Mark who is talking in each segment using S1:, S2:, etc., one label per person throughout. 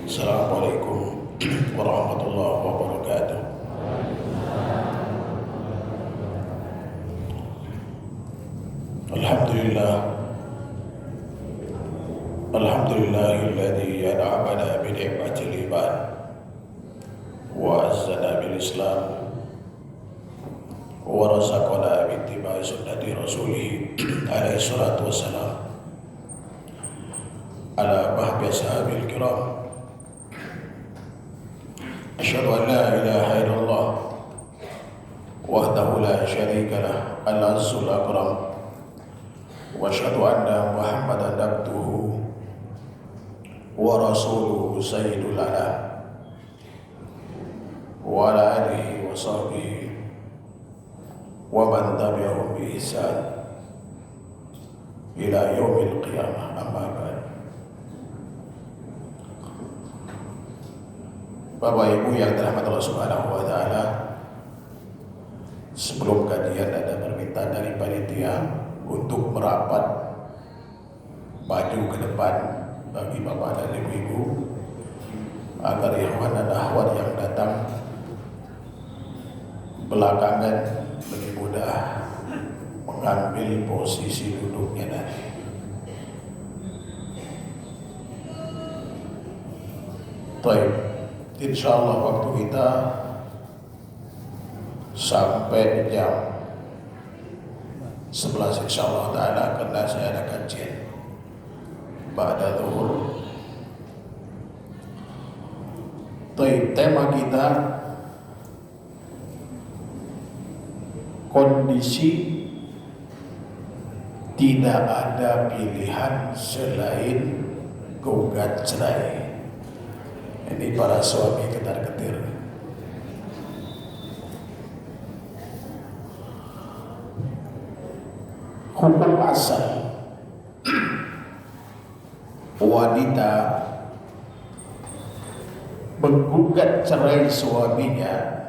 S1: Assalamualaikum warahmatullahi wabarakatuh. Alhamdulillah, alhamdulillahilladzi an'amana bi ni'matil iman wa azzana bil islam wa razaqana bi ittiba'i sunnati rasulih alaihi salatu wassalam ala bahbi ashabil kiram. Asyhadu an la ilaha illallah wahdahu la syarika lah al-azzul akram wa asyhadu anna Muhammadan abduhu wa rasuluhu sayyidul anam wa ala alihi wa sahbihi wa man tabi'ahum bi ihsan ila yaumil qiyamah. Amma ba'd. Bapak Ibu yang dirahmati Allah Subhanahu wa taala, sebelum kajian ada permintaan dari panitia untuk merapat maju ke depan bagi Bapak dan Ibu-ibu agar ikhwan dan akhwat yang datang belakangan lebih mudah mengambil posisi duduknya nanti. Baik, insyaallah waktu kita sampai jam 11 insyaallah ta'ala, karena saya ada kajian ba'da zuhur. Tema kita kondisi tidak ada pilihan selain gugat cerai. Ini para suami ketar-ketir. Hukum asal wanita menggugat cerai suaminya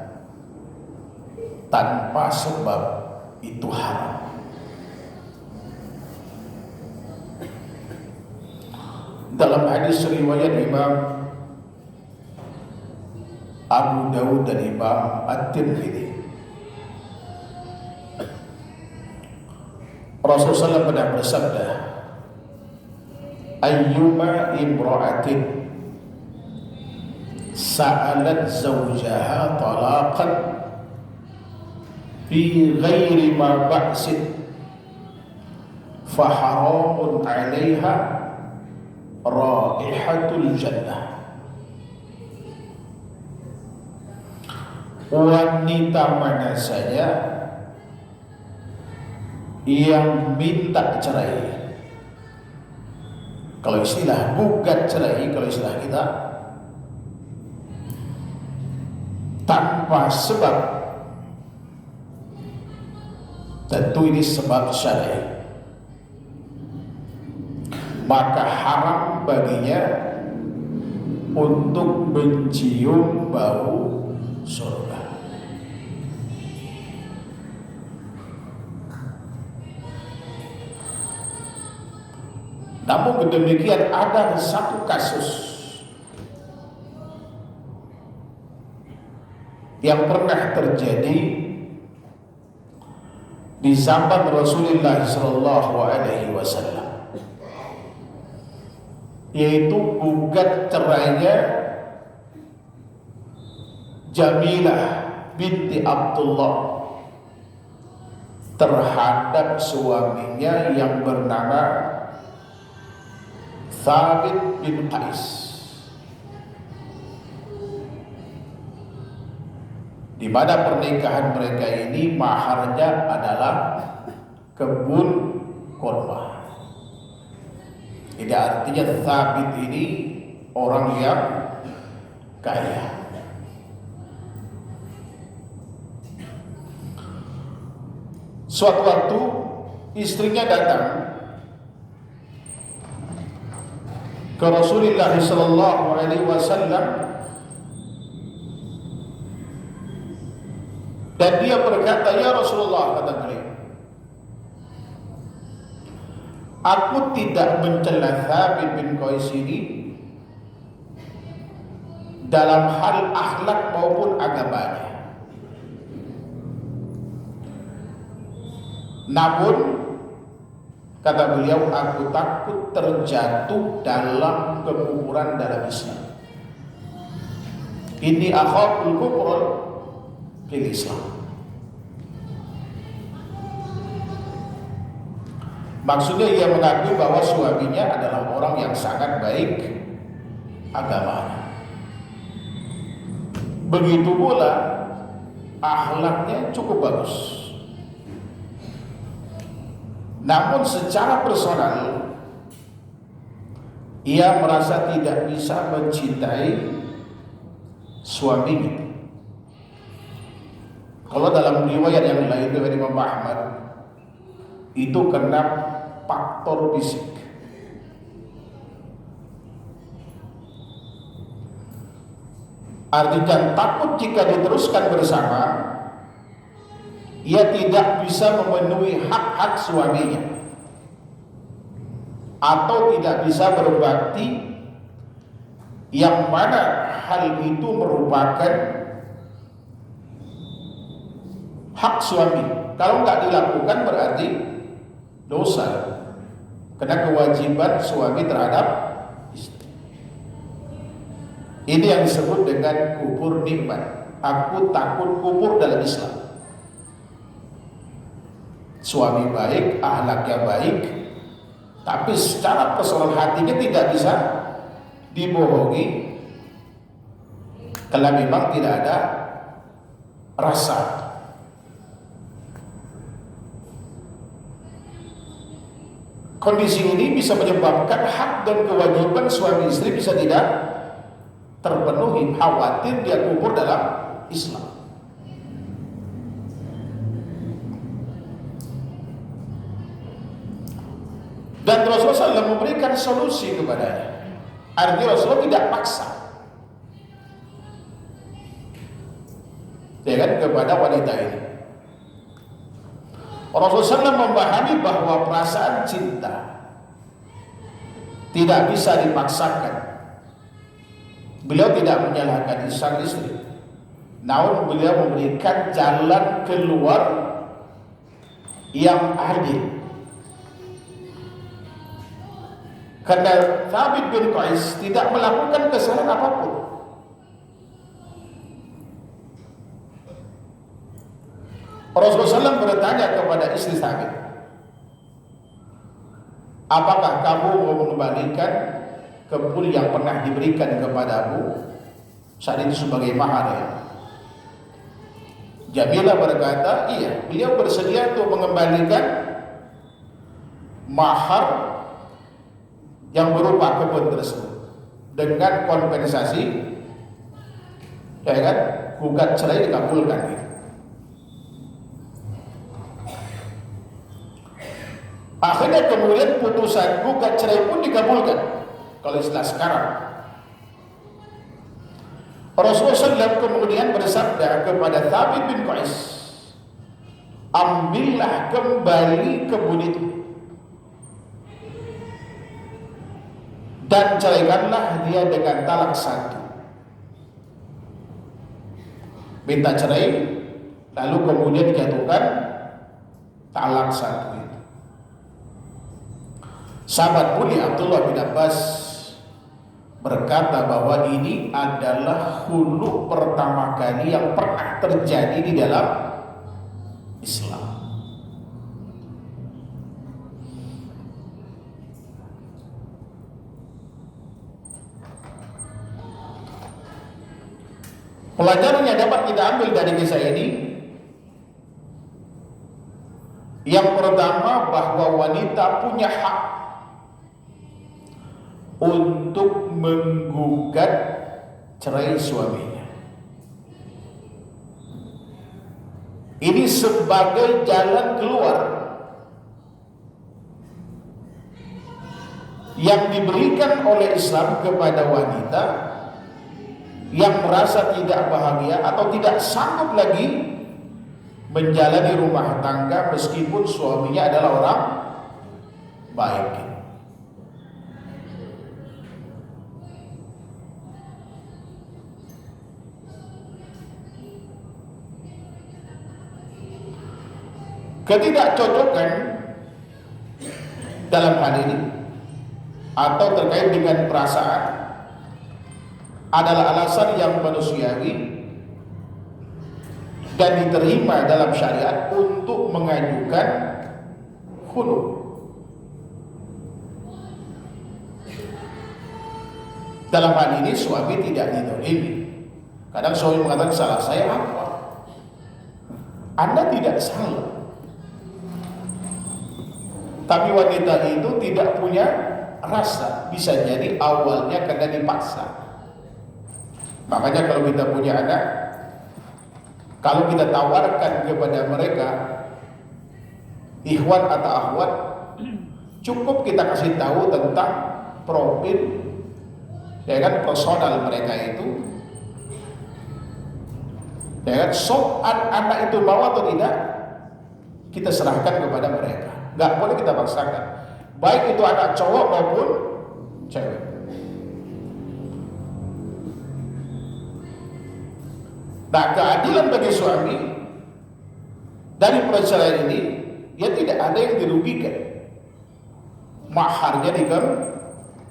S1: tanpa sebab itu haram. Dalam hadis riwayat Imam Abu Dawud dan Imam At-Tirmidzi, Rasulullah SAW pernah bersabda, ayyuma imra'atin sa'alat zawjaha talaqan fi ghairi ma ba'sin fa haramun 'alaiha raihatul jannah. Wanita mana saja yang minta cerai, kalau istilah gugat cerai, kalau istilah kita, tanpa sebab, tentu ini sebab syar'i, maka haram baginya untuk mencium bau surga. Namun demikian ada satu kasus yang pernah terjadi di zaman Rasulullah SAW, yaitu gugat cerainya Jamilah binti Abdullah terhadap suaminya yang bernama Thabit bin Qais. Di mana pernikahan mereka ini maharnya adalah kebun kurma. Ini artinya Thabit ini orang yang kaya. Suatu waktu istrinya datang ke Rasulullah SAW dan dia berkata, ya Rasulullah, kata beliau, aku tidak mencela Thabit bin Qais ini dalam hal akhlak maupun agamanya. Namun kata beliau, aku takut terjatuh dalam kekufuran dalam Islam. Ini akhaful kufur fil Islam. Maksudnya ia mengakui bahwa suaminya adalah orang yang sangat baik agamanya. Begitu pula akhlaknya cukup bagus. Namun secara personal ia merasa tidak bisa mencintai suaminya. Kalau dalam riwayat yang lain dari Imam Ahmad, itu kena faktor fisik. Artinya takut jika diteruskan bersama, ia tidak bisa memenuhi hak-hak suaminya, atau tidak bisa berbakti, yang mana hal itu merupakan hak suami. Kalau nggak dilakukan berarti dosa, karena kewajiban suami terhadap istri. Ini yang disebut dengan kufur nikmat. Aku takut kufur dalam Islam. Suami baik, akhlaknya baik, tapi secara personal hatinya tidak bisa dibohongi, kalau memang tidak ada rasa. Kondisi ini bisa menyebabkan hak dan kewajiban suami istri bisa tidak terpenuhi, khawatir dia kufur dalam Islam. Dan Rasulullah SAW memberikan solusi kepadanya. Artinya Rasulullah tidak paksa, ya kan, kepada wanita ini. Rasulullah SAW memahami bahwa perasaan cinta tidak bisa dipaksakan. Beliau tidak menyalahkan sang istri, namun beliau memberikan jalan keluar yang adil. Karena Thabit bin Qais tidak melakukan kesalahan apapun. Rasulullah SAW bertanya kepada istri Thabit, apakah kamu mau mengembalikan kebun yang pernah diberikan kepadamu saat itu sebagai mahar ya? Jamilah berkata, iya, beliau bersedia untuk mengembalikan mahar yang berupa kebun tersebut dengan kompensasi, ya kan, gugat cerai dikabulkan. Akhirnya kemudian putusan gugat cerai pun dikabulkan. Kalau istilah sekarang, Rasulullah SAW kemudian bersabda kepada Thabit bin Qais, ambillah kembali kebun itu dan ceraikanlah dia dengan talak satu. Minta cerai, lalu kemudian dijatuhkan talak satu itu. Sahabat mulia Abdullah bin Abbas berkata bahwa ini adalah hulu pertama kali yang pernah terjadi di dalam Islam. Pelajaran yang dapat kita ambil dari kisah ini, yang pertama bahwa wanita punya hak untuk menggugat cerai suaminya. Ini sebagai jalan keluar yang diberikan oleh Islam kepada wanita yang merasa tidak bahagia atau tidak sanggup lagi menjalani rumah tangga meskipun suaminya adalah orang baik. Ketidakcocokan dalam hal ini atau terkait dengan perasaan adalah alasan yang manusiawi dan diterima dalam syariat untuk mengajukan khulu. Dalam hal ini suami tidak didolimi. Kadang suami mengatakan, salah saya apa? Anda tidak salah, tapi wanita itu tidak punya rasa. Bisa jadi awalnya karena dipaksa. Makanya kalau kita punya anak, kalau kita tawarkan kepada mereka ikhwan atau akhwat, cukup kita kasih tahu tentang profil, ya kan, personal mereka itu, ya kan, anak itu mau atau tidak, kita serahkan kepada mereka. Nggak boleh kita paksakan, baik itu anak cowok maupun cewek. Nah, keadilan bagi suami dari perceraian ini, ya tidak ada yang dirugikan, maharnya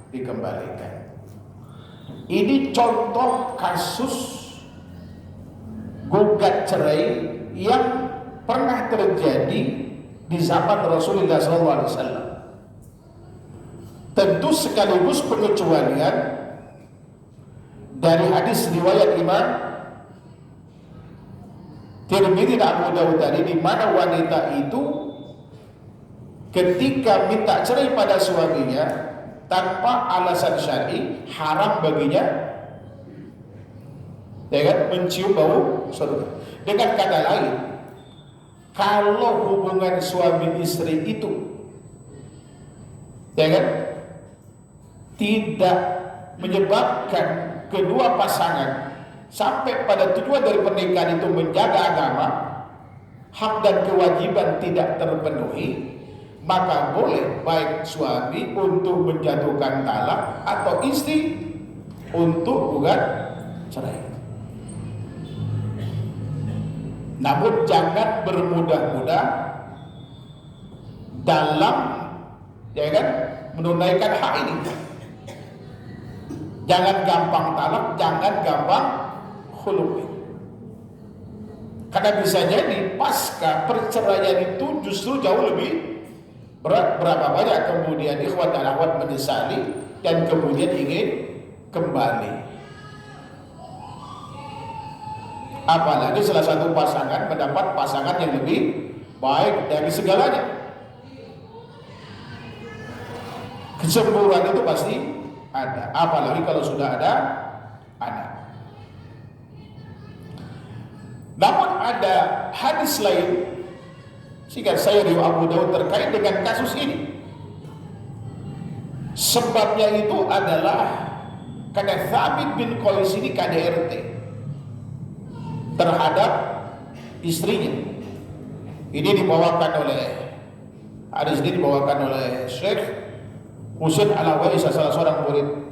S1: dikembalikan. Ini contoh kasus gugat cerai yang pernah terjadi di zaman Rasulullah SAW. Tentu sekaligus pengecualian dari hadis riwayat Imam Tirmidzi dan Abu Dawud tadi, di mana wanita itu ketika minta cerai pada suaminya tanpa alasan syar'i, haram baginya, ya kan, mencium bau surga. Dengan kata lain, kalau hubungan suami istri itu, ya kan, tidak menyebabkan kedua pasangan sampai pada tujuan dari pernikahan itu menjaga agama, hak dan kewajiban tidak terpenuhi, maka boleh baik suami untuk menjatuhkan talak atau istri untuk gugat cerai. Namun jangan bermudah-mudah dalam, ya kan, menunaikan hak ini. Jangan gampang talak, jangan gampang khulu. Karena bisa jadi pasca perceraian itu justru jauh lebih berat. Berapa banyak kemudian ikhwan dan akhwat menyesali dan kemudian ingin kembali. Apalagi salah satu pasangan mendapat pasangan yang lebih baik dari segalanya. Kecemburuan itu pasti ada, apalagi kalau sudah ada anak. Namun ada hadis lain sehingga saya riwayat Abu Dawud terkait dengan kasus ini. Sebabnya itu adalah karena Thabit bin Qais ini KDRT terhadap istrinya. Ini dibawakan oleh, hadis ini dibawakan oleh Syekh Husain Al-Awais, salah seorang murid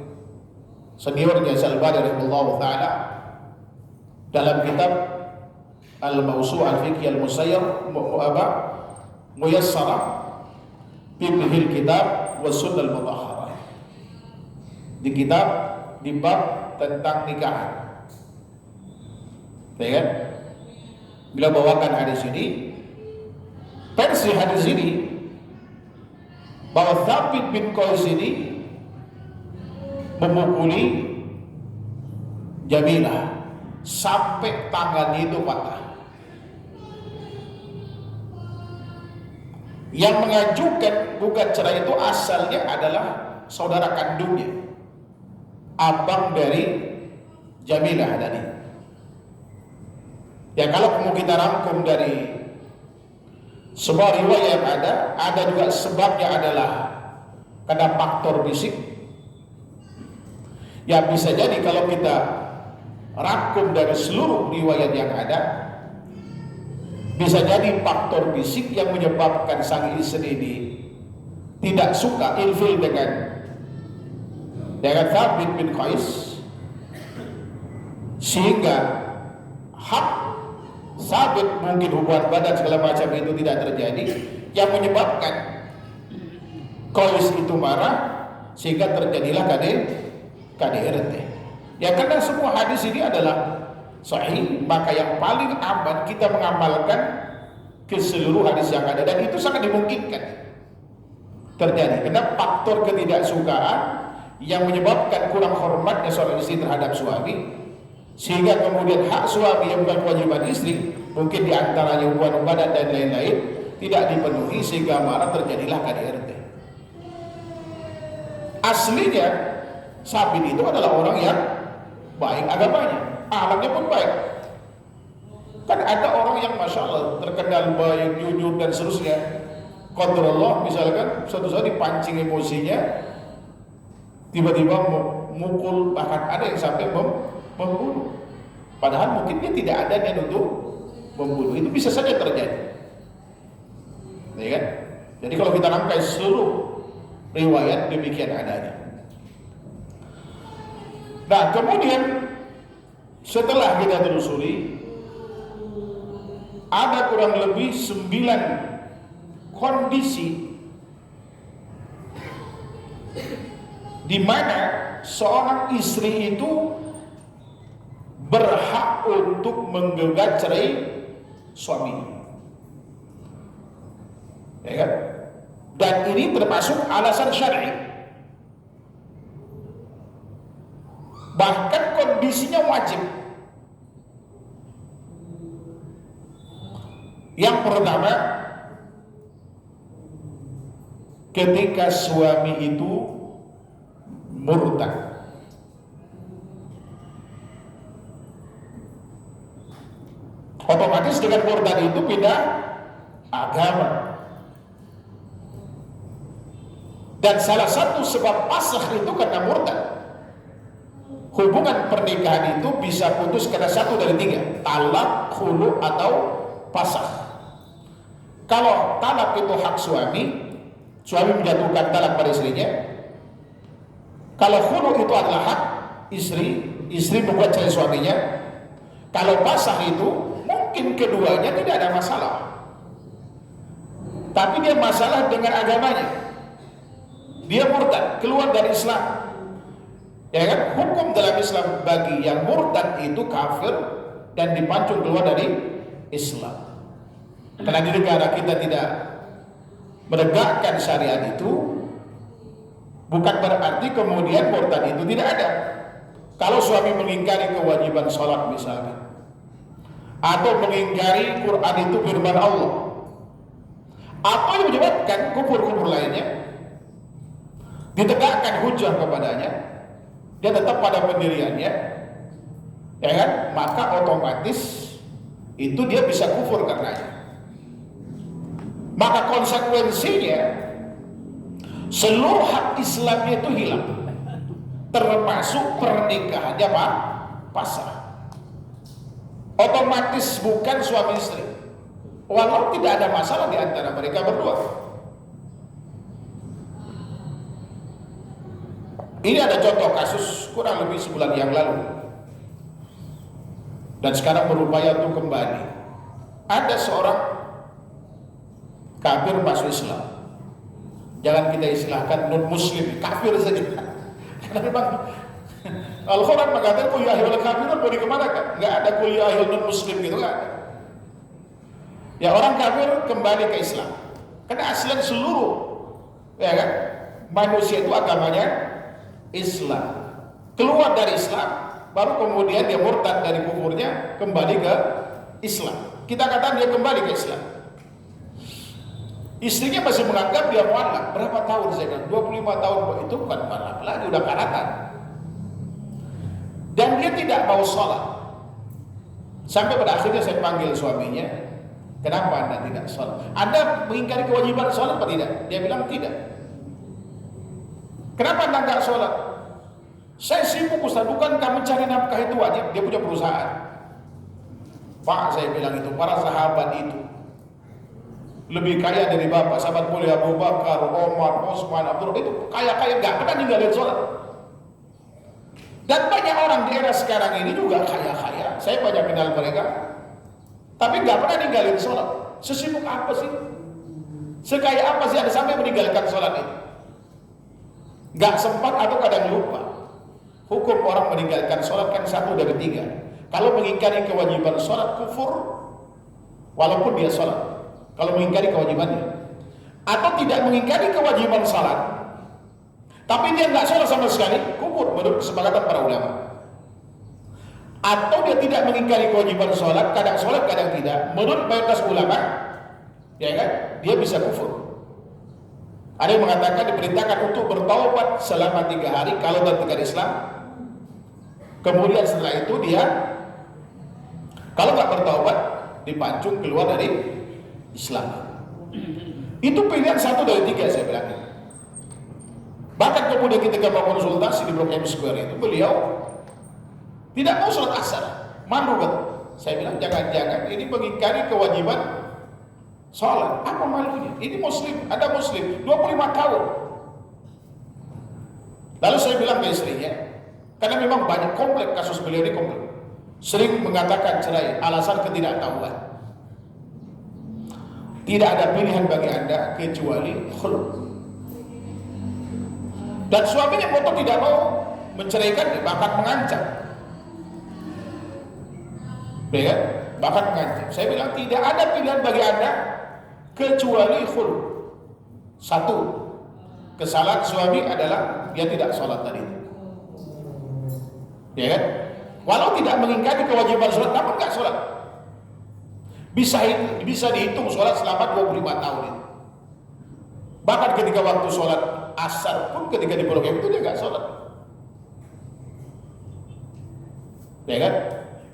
S1: seniornya Al-Albani rahimahullah taala, dalam kitab Al-Mawsu' Al-Fiqh Al-Musayyar Muyassarah Fiqhil Kitab wa Sunnah Al-Mutahharah, di kitab di bab tentang nikahan. Ya kan? Bila bawakan hadis ini, versi hadis ini bahwa Thabit bin Qais ini memukuli Jamilah sampai tangannya itu patah. Yang mengajukan gugat cerai itu asalnya adalah saudara kandungnya, abang dari Jamilah tadi. Ya, kalau mau kita rangkum dari semua riwayat yang ada juga sebabnya adalah karena faktor fisik. Ya, bisa jadi kalau kita rangkum dari seluruh riwayat yang ada, bisa jadi faktor fisik yang menyebabkan sang istri ini tidak suka, ilfil dengan Thabit bin Qais, sehingga hak sabit mungkin hubungan badan segala macam itu tidak terjadi, yang menyebabkan Qais itu marah sehingga terjadilah KDRT. Ya karena semua hadis ini adalah sahih, maka yang paling aman kita mengamalkan ke seluruh hadis yang ada, dan itu sangat dimungkinkan terjadi karena faktor ketidaksukaan yang menyebabkan kurang hormatnya seorang istri terhadap suami, sehingga kemudian hak suami yang bukan kewajiban istri, mungkin diantaranya hubungan badan dan lain-lain, tidak dipenuhi sehingga marah, terjadilah KDRT. Aslinya Sabit itu adalah orang yang baik agamanya, akhlaknya pun baik. Kan ada orang yang masya Allah terkenal baik, jujur dan seterusnya. Qadarullah misalkan suatu saat dipancing emosinya, tiba-tiba mukul, bahkan ada yang sampai membunuh. Padahal mungkin dia tidak ada niat untuk membunuh. Itu bisa saja terjadi. Ya kan? Jadi kalau kita rangkai seluruh riwayat demikian adanya. Nah, kemudian setelah kita telusuri, ada kurang lebih 9 kondisi di mana seorang istri itu berhak untuk menggugat cerai suaminya. Ya kan? Dan ini termasuk alasan syar'i. Bahkan kondisinya wajib. Yang pertama, ketika suami itu murtad. Otomatis dengan murtad itu pindah agama. Dan salah satu sebab pasakh itu karena murtad. Hubungan pernikahan itu bisa putus karena satu dari 3, talak, khulu, atau pasakh. Kalau talak itu hak suami menjatuhkan talak pada istrinya. Kalau khulu itu adalah hak istri membuat cerai suaminya. Kalau pasakh itu mungkin keduanya tidak ada masalah, tapi dia masalah dengan agamanya. Dia murtad, keluar dari Islam. Ya kan? Hukum dalam Islam bagi yang murtad itu kafir dan dipancung keluar dari Islam. Karena di negara kita tidak menegakkan syariat itu, bukan berarti kemudian murtad itu tidak ada. Kalau suami mengingkari kewajiban sholat misalkan, atau mengingkari Quran itu firman Allah, apa yang menyebabkan kufur-kufur lainnya, ditegakkan hujah kepadanya, dia tetap pada pendiriannya, ya kan? Maka otomatis itu dia bisa kufur karenanya. Maka konsekuensinya seluruh hak Islamnya itu hilang, termasuk pernikahannya pasrah. Otomatis bukan suami istri, walau tidak ada masalah di antara mereka berdua. Ini ada contoh kasus kurang lebih sebulan yang lalu, dan sekarang berupaya untuk kembali. Ada seorang kafir masuk Islam. Jangan kita istilahkan non muslim, kafir saja. Karena memang Al-Quran mengatakan kuliah ahil kafirun mau dikemanakan? Nggak ada kuliah ahil non muslim gitu kan? Ya orang kafir kembali ke Islam. Karena aslinya seluruh, ya kan, manusia itu agamanya Islam. Keluar dari Islam, baru kemudian dia murtad dari kufurnya, kembali ke Islam. Kita katakan dia kembali ke Islam. Istrinya masih menganggap dia mu'allaq. Berapa tahun saya bilang? 25 tahun. Itu bukan mu'allaq lagi, udah karatan. Dan dia tidak mau sholat. Sampai pada akhirnya saya panggil suaminya, kenapa Anda tidak sholat? Anda mengingkari kewajiban sholat atau tidak? Dia bilang tidak. Kenapa Anda nggak sholat? Saya sibuk Ustaz, bukan kamu cari nafkah itu wajib? Dia punya perusahaan. Pak, saya bilang itu, para sahabat itu lebih kaya dari Bapak, sahabat mulia Abu Bakar, Omar, Osman, Abdullah, itu kaya-kaya, nggak pernah ninggalin sholat. Dan banyak orang di era sekarang ini juga kaya-kaya. Saya banyak kenal mereka. tapi nggak pernah ninggalin sholat. Sesibuk apa sih? Sekaya apa sih ada sampai meninggalkan sholat itu? Nggak sempat atau kadang lupa. Hukum orang meninggalkan sholat kan 1 dari 3. Kalau mengingkari kewajiban sholat kufur, walaupun dia sholat. Kalau mengingkari kewajibannya, atau tidak mengingkari kewajiban sholat, tapi dia nggak sholat sama sekali, kufur menurut kesepakatan para ulama. Atau dia tidak mengingkari kewajiban sholat, kadang tidak, menurut mayoritas ulama, ya kan, dia bisa kufur. Ada yang mengatakan diperintahkan untuk bertaubat selama 3 hari kalau dalam negara Islam. Kemudian setelah itu dia, kalau nggak bertaubat, dipancung keluar dari Islam. Itu pilihan 1 dari 3 saya bilang. Bahkan kemudian ketika mau konsultasi di Blok M Square itu, beliau tidak mau sholat asar, malu kan? Saya bilang jangan-jangan ini mengingkari kewajiban sholat. Apa malunya? Ini muslim, ada muslim 25 tahun. Lalu saya bilang ke istrinya, karena memang banyak komplek kasus beliau ini komplek, sering mengatakan cerai alasan ketidaktahuan. Tidak ada pilihan bagi Anda kecuali khulud. Dan suaminya moto tidak mau menceraikan, bahkan mengancam. Ya, bahkan mengancam. Saya bilang tidak ada pilihan bagi Anda kecuali khulud. 1, kesalahan suami adalah dia tidak sholat tadi. Ya kan? Walau tidak mengingkari kewajiban sholat, namun nggak sholat. Bisa dihitung sholat selama 25 tahun itu. Bahkan ketika waktu sholat asar pun ketika di Blok M itu dia nggak sholat. Ya kan?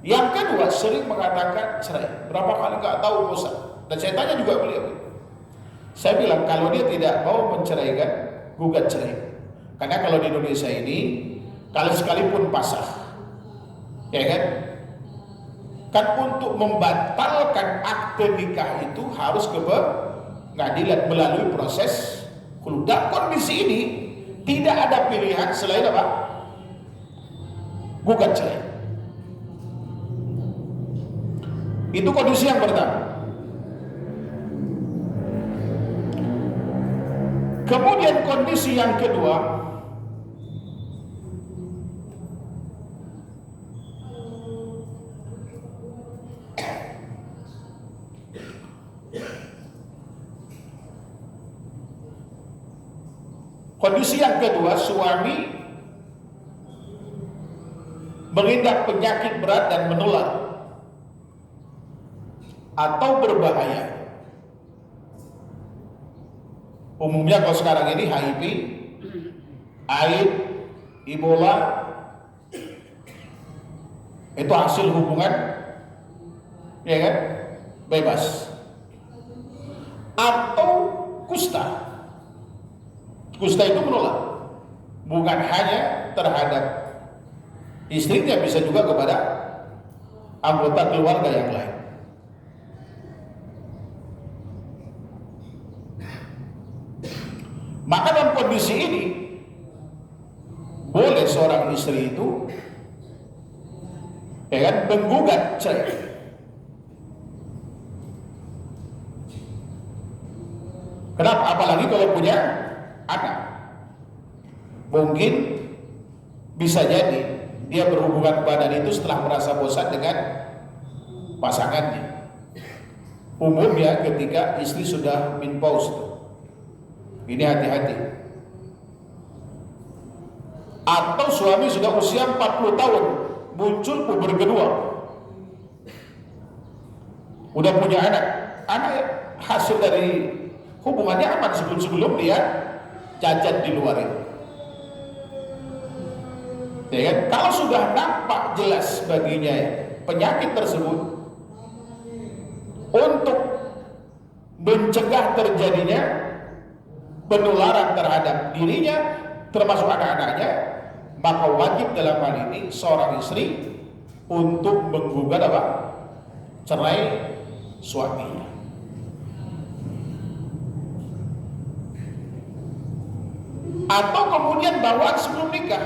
S1: Yang kedua, sering mengatakan cerai. Berapa kali nggak tahu bosan. Dan saya tanya juga beliau. Saya bilang kalau dia tidak mau menceraikan, gugat cerai. Karena kalau di Indonesia ini, kalau sekalipun pasah, ya kan? Kan untuk membatalkan akte nikah itu harus ke pengadilan melalui proses khulud. Dalam kondisi ini tidak ada pilihan selain apa? Gugat cerai. Itu kondisi yang pertama. Kemudian kondisi yang kedua, suami mengidap penyakit berat dan menular atau berbahaya. Umumnya kalau sekarang ini HIV, AIDS, Ebola, itu hasil hubungan, ya kan, bebas. Atau kusta. Kusta itu menular, bukan hanya terhadap istrinya, bisa juga kepada anggota keluarga yang lain. Maka dalam kondisi ini boleh seorang istri itu, ya kan, menggugat cerai. Kenapa? Apalagi kalau punya anak. Mungkin bisa jadi dia berhubungan badan itu setelah merasa bosan dengan pasangannya. Umumnya ketika istri sudah menopause. Ini hati-hati. Atau suami sudah usia 40 tahun, muncul puber kedua. Udah punya anak. Anak hasil dari hubungannya aman sebelum dia cacat di luar itu. Ya kan? Kalau sudah nampak jelas baginya penyakit tersebut, untuk mencegah terjadinya penularan terhadap dirinya termasuk anak-anaknya, maka wajib dalam hal ini seorang istri untuk menggugat apa? Cerai suaminya. Atau kemudian bawaan sebelum nikah.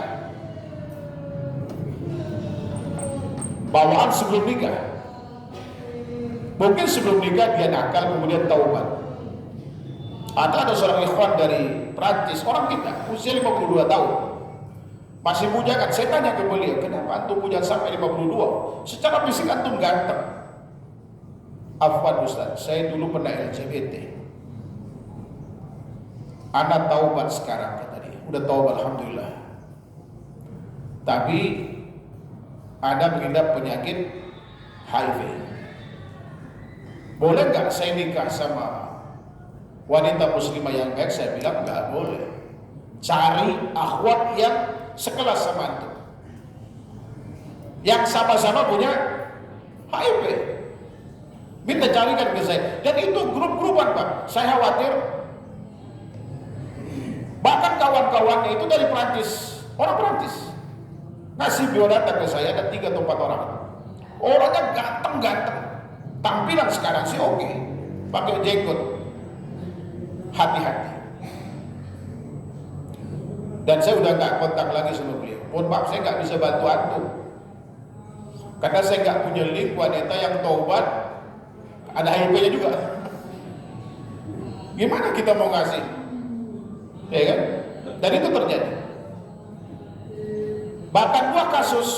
S1: Bawaan sebelum nikah. Mungkin sebelum nikah dia nakal kemudian taubat. Ada seorang ikhwan dari Prancis, orang kita, usia 52 tahun. Masih bujangan. Saya tanya ke beliau, kenapa antum bujang sampai 52? Secara fisik antum ganteng. Afwan Ustaz, saya dulu pernah LGBT. Anak taubat sekarang, kata dia. Udah taubat alhamdulillah. Tapi Anda mengidap penyakit HIV. Boleh nggak saya nikah sama wanita muslimah yang baik? Saya bilang nggak boleh. Cari akhwat yang sekelas sama antum, yang sama-sama punya HIV. Minta carikan ke saya. Dan itu grup-grupan Pak. Saya khawatir. Bahkan kawan-kawannya itu dari Perancis, orang Perancis. Ngasih biodata ke saya ada 3 atau 4 orang. Orangnya ganteng-ganteng. Tampilan sekarang sih oke. Pakai jenggot. Hati-hati. Dan saya udah gak kontak lagi sama beliau. Mohon maaf, saya gak bisa bantu antum. Karena saya gak punya link wanita yang taubat ada HIV-nya juga. Gimana kita mau ngasih? Ya kan? Dan itu terjadi. Bahkan 2 kasus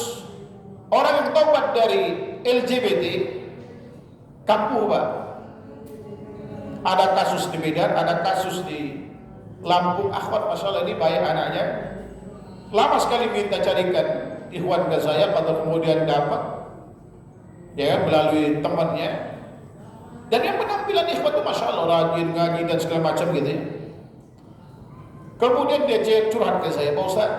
S1: orang yang taubat dari LGBT kampuh Pak. Ada kasus di Medan, ada kasus di Lampung. Akhwat masalah ini baik anaknya. Lama sekali minta carikan ikhwan ke saya, pada kemudian dapat, ya kan, melalui temannya. Dan yang penampilan ikhwan itu masya Allah rajin ngaji dan segala macam gitu ya. Kemudian dia curhat ke saya, Pak Ustaz,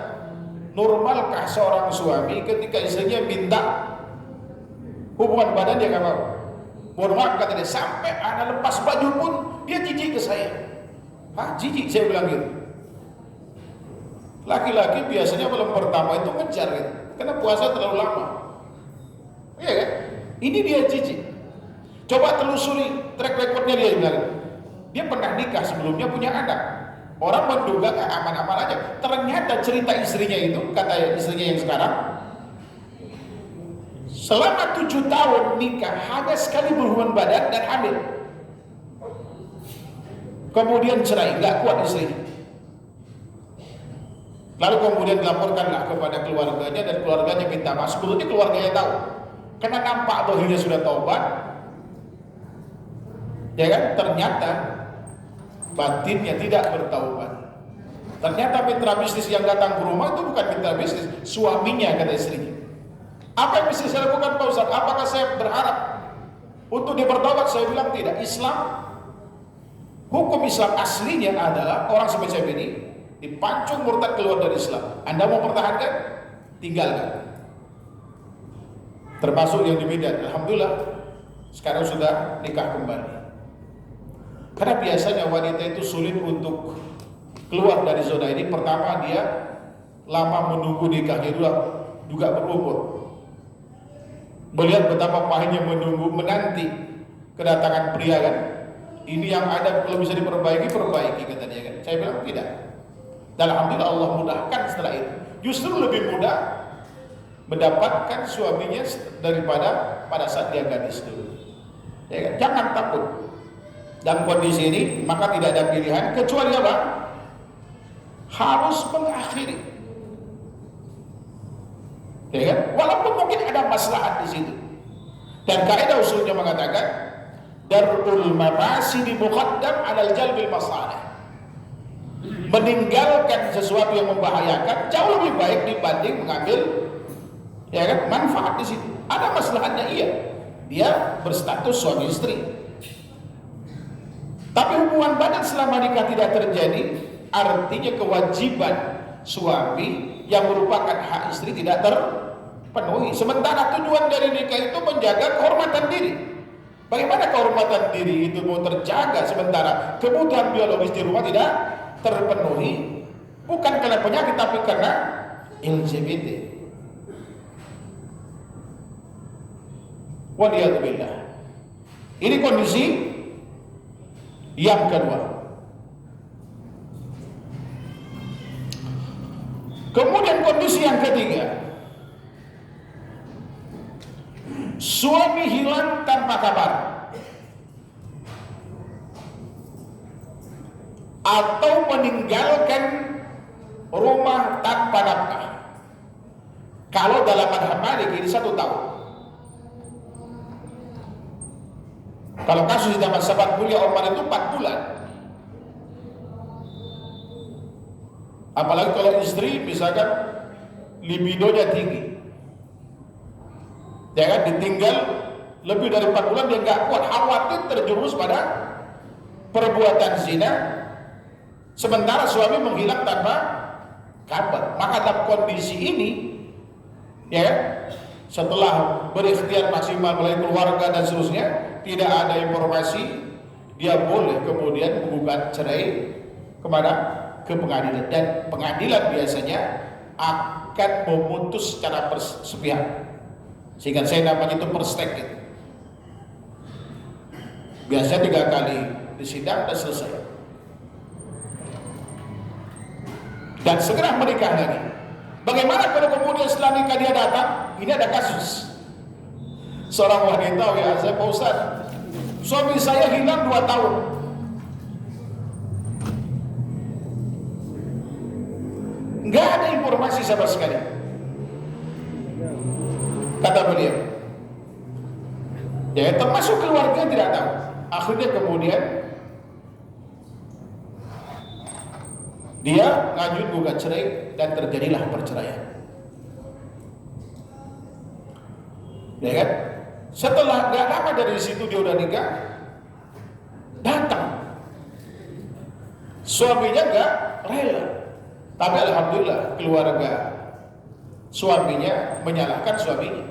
S1: normalkah seorang suami ketika istrinya minta hubungan badan dia nggak mau? Mohon maaf kata dia, sampai anak lepas baju pun dia jijik ke saya. Hah, jijik? Saya bilang gitu. Laki-laki biasanya malam pertama itu ngejar gitu, karena puasa terlalu lama. Iya kan? Ini dia jijik. Coba telusuri track recordnya dia bilang. Dia pernah nikah sebelumnya, punya anak. Orang menduga aman-aman aja. Ternyata cerita istrinya itu, kata istrinya yang sekarang, selama 7 tahun nikah hanya sekali berhubungan badan dan hamil. Kemudian cerai, nggak kuat istrinya. Lalu kemudian dilaporkanlah kepada keluarganya dan keluarganya minta maaf. Sebetulnya keluarganya tahu, karena nampak dohirnya sudah taubat, ya kan? Ternyata batinnya tidak bertaubat. Ternyata mitra bisnis yang datang ke rumah itu bukan mitra bisnis, suaminya, kata istrinya. Apa yang mesti saya lakukan Pak Ustaz? Apakah saya berharap untuk dia bertaubat? Saya bilang tidak. Hukum Islam aslinya adalah orang seperti saya ini dipancung murtad keluar dari Islam. Anda mau pertahankan? Tinggalkan. Termasuk yang di Medan. Alhamdulillah sekarang sudah nikah kembali. Karena biasanya wanita itu sulit untuk keluar dari zona ini. Pertama, dia lama menunggu nikahnya juga berumur. Melihat betapa pahitnya menanti kedatangan pria kan. Ini yang ada kalau bisa diperbaiki, perbaiki, kata dia kan. Saya bilang tidak. Dan alhamdulillah Allah mudahkan setelah itu. Justru lebih mudah mendapatkan suaminya daripada pada saat dia gadis dulu. Ya kan? Jangan takut. Dalam kondisi ini maka tidak ada pilihan kecuali apa? Harus mengakhiri. Ya kan? Walaupun mungkin ada maslahat di situ. Dan kaidah usulnya mengatakan darul mafasidi muqaddam 'alal jalbil masalih. Meninggalkan sesuatu yang membahayakan jauh lebih baik dibanding mengambil, ya kan, manfaat di situ. Ada maslahatnya, iya. Dia berstatus suami istri. Tapi hubungan badan selama nikah tidak terjadi, artinya kewajiban suami yang merupakan hak istri tidak terpenuhi. Sementara tujuan dari nikah itu menjaga kehormatan diri. Bagaimana kehormatan diri itu mau terjaga sementara kebutuhan biologis di rumah tidak terpenuhi? Bukan karena penyakit tapi karena LGBT. Waliyadzubillah. Ini kondisi yang kedua. Kemudian kondisi yang ketiga, suami hilang tanpa kabar. atau meninggalkan rumah tanpa nafkah. Kalau dalam madhab Malik ini 1 tahun. Kalau kasus di zaman sahabat mulia Umar itu 4 bulan. Apalagi kalau istri misalkan libidonya tinggi, ya kan, ditinggal lebih dari 4 bulan dia nggak kuat, khawatir terjerumus pada perbuatan zina, sementara suami menghilang tanpa kabar. Maka dalam kondisi ini, ya, setelah berikhtiar maksimal melalui keluarga dan seterusnya, tidak ada informasi, dia boleh kemudian menggugat cerai kemana? Ke pengadilan, dan pengadilan biasanya akan memutus secara sepihak, sehingga saya namanya itu perstek gitu. Biasanya 3 kali disidang dan selesai, dan segera menikah lagi. Bagaimana kalau kemudian setelah nikah dia datang? Ini ada kasus seorang wanita, ya saya Pak Ustaz, suami saya hilang 2 tahun. Nggak ada informasi sama sekali, kata beliau. Ya, termasuk keluarga tidak tahu. Akhirnya kemudian dia ngajuin gugat cerai dan terjadilah perceraian. Ya kan? Setelah nggak lama dari situ dia udah nikah, datang suaminya nggak rela. Tapi alhamdulillah keluarga suaminya menyalahkan suaminya,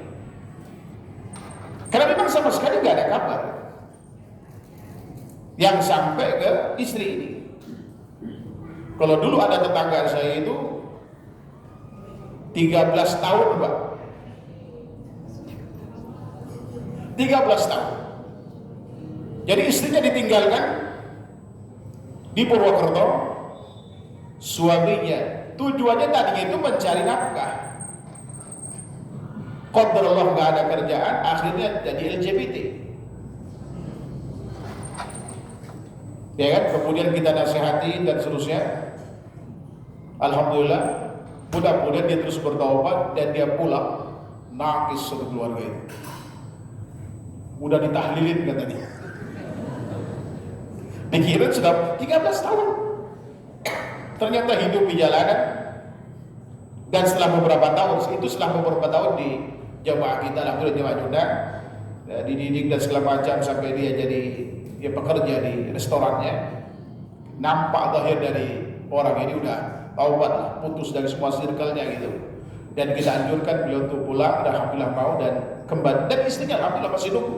S1: karena memang sama sekali nggak ada kabar yang sampai ke istri ini. Kalau dulu ada tetangga saya itu 13 tahun Pak, 13 tahun. Jadi istrinya ditinggalkan di Purwokerto. Suaminya tujuannya tadinya itu mencari nafkah, qadarullah nggak ada kerjaan, akhirnya jadi LGBT, ya kan? Kemudian kita nasihati dan seterusnya. Alhamdulillah, mudah-mudahan dia terus bertaubat dan dia pulang nangis satu keluarga itu. Udah ditahlilin katanya, dikira sudah 13 tahun. Ternyata hidup di jalanan, dan setelah beberapa tahun di jamaah kita, alhamdulillah jamaah Junda, dididik dan segala macam sampai dia jadi pekerja di restorannya. Nampak zahir dari orang ini udah taubat lah, putus dari semua circle-nya gitu. Dan kita anjurkan beliau untuk pulang, dan alhamdulillah mau dan kembali, dan istrinya alhamdulillah masih nunggu,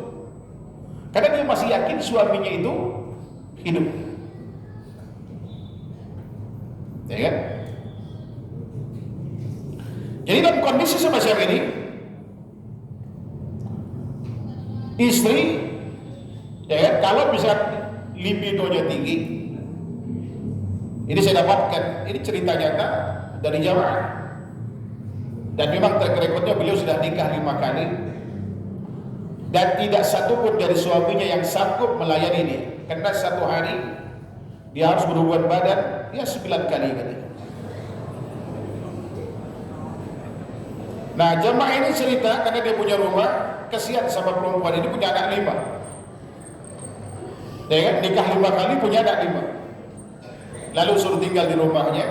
S1: karena dia masih yakin suaminya itu hidup. Ya kan? Jadi dalam kondisi semacam ini, istri, ya kan, kalau bisa libidonya tinggi, ini saya dapatkan, ini cerita nyata dari jamaah, dan memang track recordnya beliau sudah nikah 5 kali, dan tidak satu pun dari suaminya yang sanggup melayani dia, karena 1 hari dia harus berhubungan badan ya 9 kali katanya. Nah, jemaah ini cerita karena dia punya rumah, kesian sama perempuan ini, punya anak 5. Ya kan, nikah 5 kali, punya anak 5. Lalu suruh tinggal di rumahnya.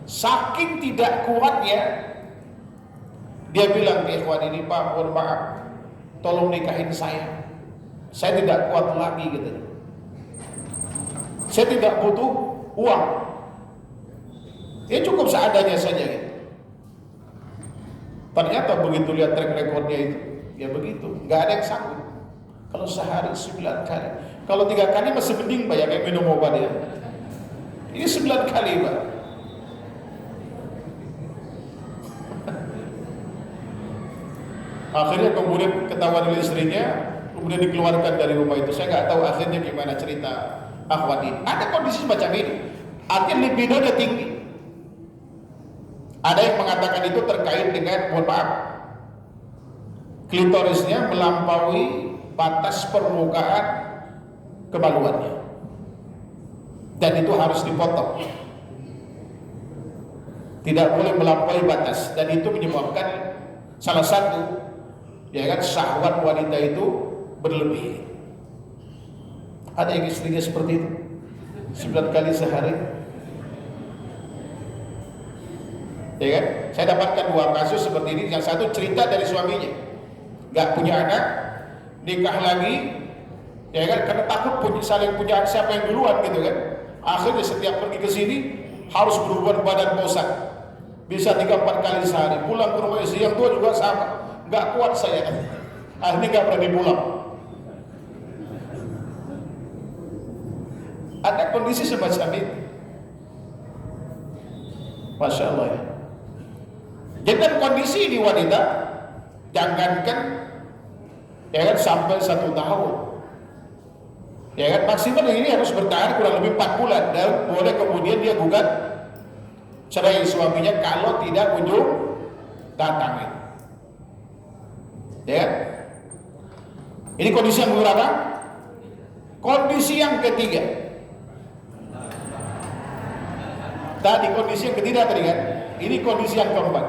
S1: Saking tidak kuatnya, dia bilang ke ikhwan ini, Pak, mohon maaf, tolong nikahin saya. Saya tidak kuat lagi gitu. Saya tidak butuh uang. Ya cukup seadanya saja gitu. Ternyata begitu lihat track recordnya itu, ya begitu, nggak ada yang sanggup. Kalau sehari 9 kali, kalau 3 kali masih mending Pak, ya kayak minum obat ya. Ini 9 kali Pak. Akhirnya kemudian ketahuan oleh istrinya, kemudian dikeluarkan dari rumah itu. Saya nggak tahu akhirnya gimana cerita akhwat ini. Ada kondisi semacam ini, artinya libidonya tinggi. Ada yang mengatakan itu terkait dengan, mohon maaf, klitorisnya melampaui batas permukaan kemaluannya. dan itu harus dipotong, tidak boleh melampaui batas, dan itu menyebabkan salah satu ya kan syahwat wanita itu berlebih. Ada yang istrinya seperti itu 9 kali sehari, ya kan? Saya dapatkan 2 kasus seperti ini. Yang satu cerita dari suaminya, nggak punya anak, nikah lagi, ya kan? Karena takut saling punya siapa yang duluan gitu kan. Akhirnya setiap pergi ke sini harus berubah badan bosan, bisa 3-4 kali sehari. Pulang ke rumah istri yang tua juga sama, nggak kuat saya. Akhirnya nggak berani pulang. Ada kondisi semacam itu, Masya Allah ya. Dengan kondisi ini wanita, jangankan ya kan sampai 1 tahun, ya kan maksimal ini harus bertahan kurang lebih 4 bulan, dan boleh kemudian dia gugat cerai suaminya kalau tidak kunjung datang, ya kan? Ini kondisi yang berapa? Kondisi yang ketiga. Tadi kondisi yang ketiga tadi kan, ini kondisi yang keempat.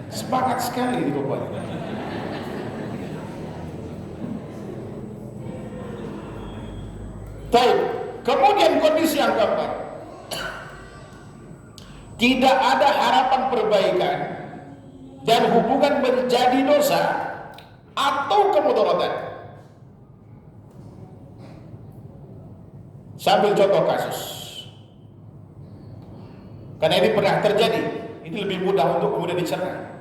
S1: Sepakat sekali ini Bapak. Baik, kemudian kondisi yang keempat, tidak ada harapan perbaikan dan hubungan menjadi dosa atau kemudaratan. Sambil contoh kasus, karena ini pernah terjadi, ini lebih mudah untuk kemudian dicerna.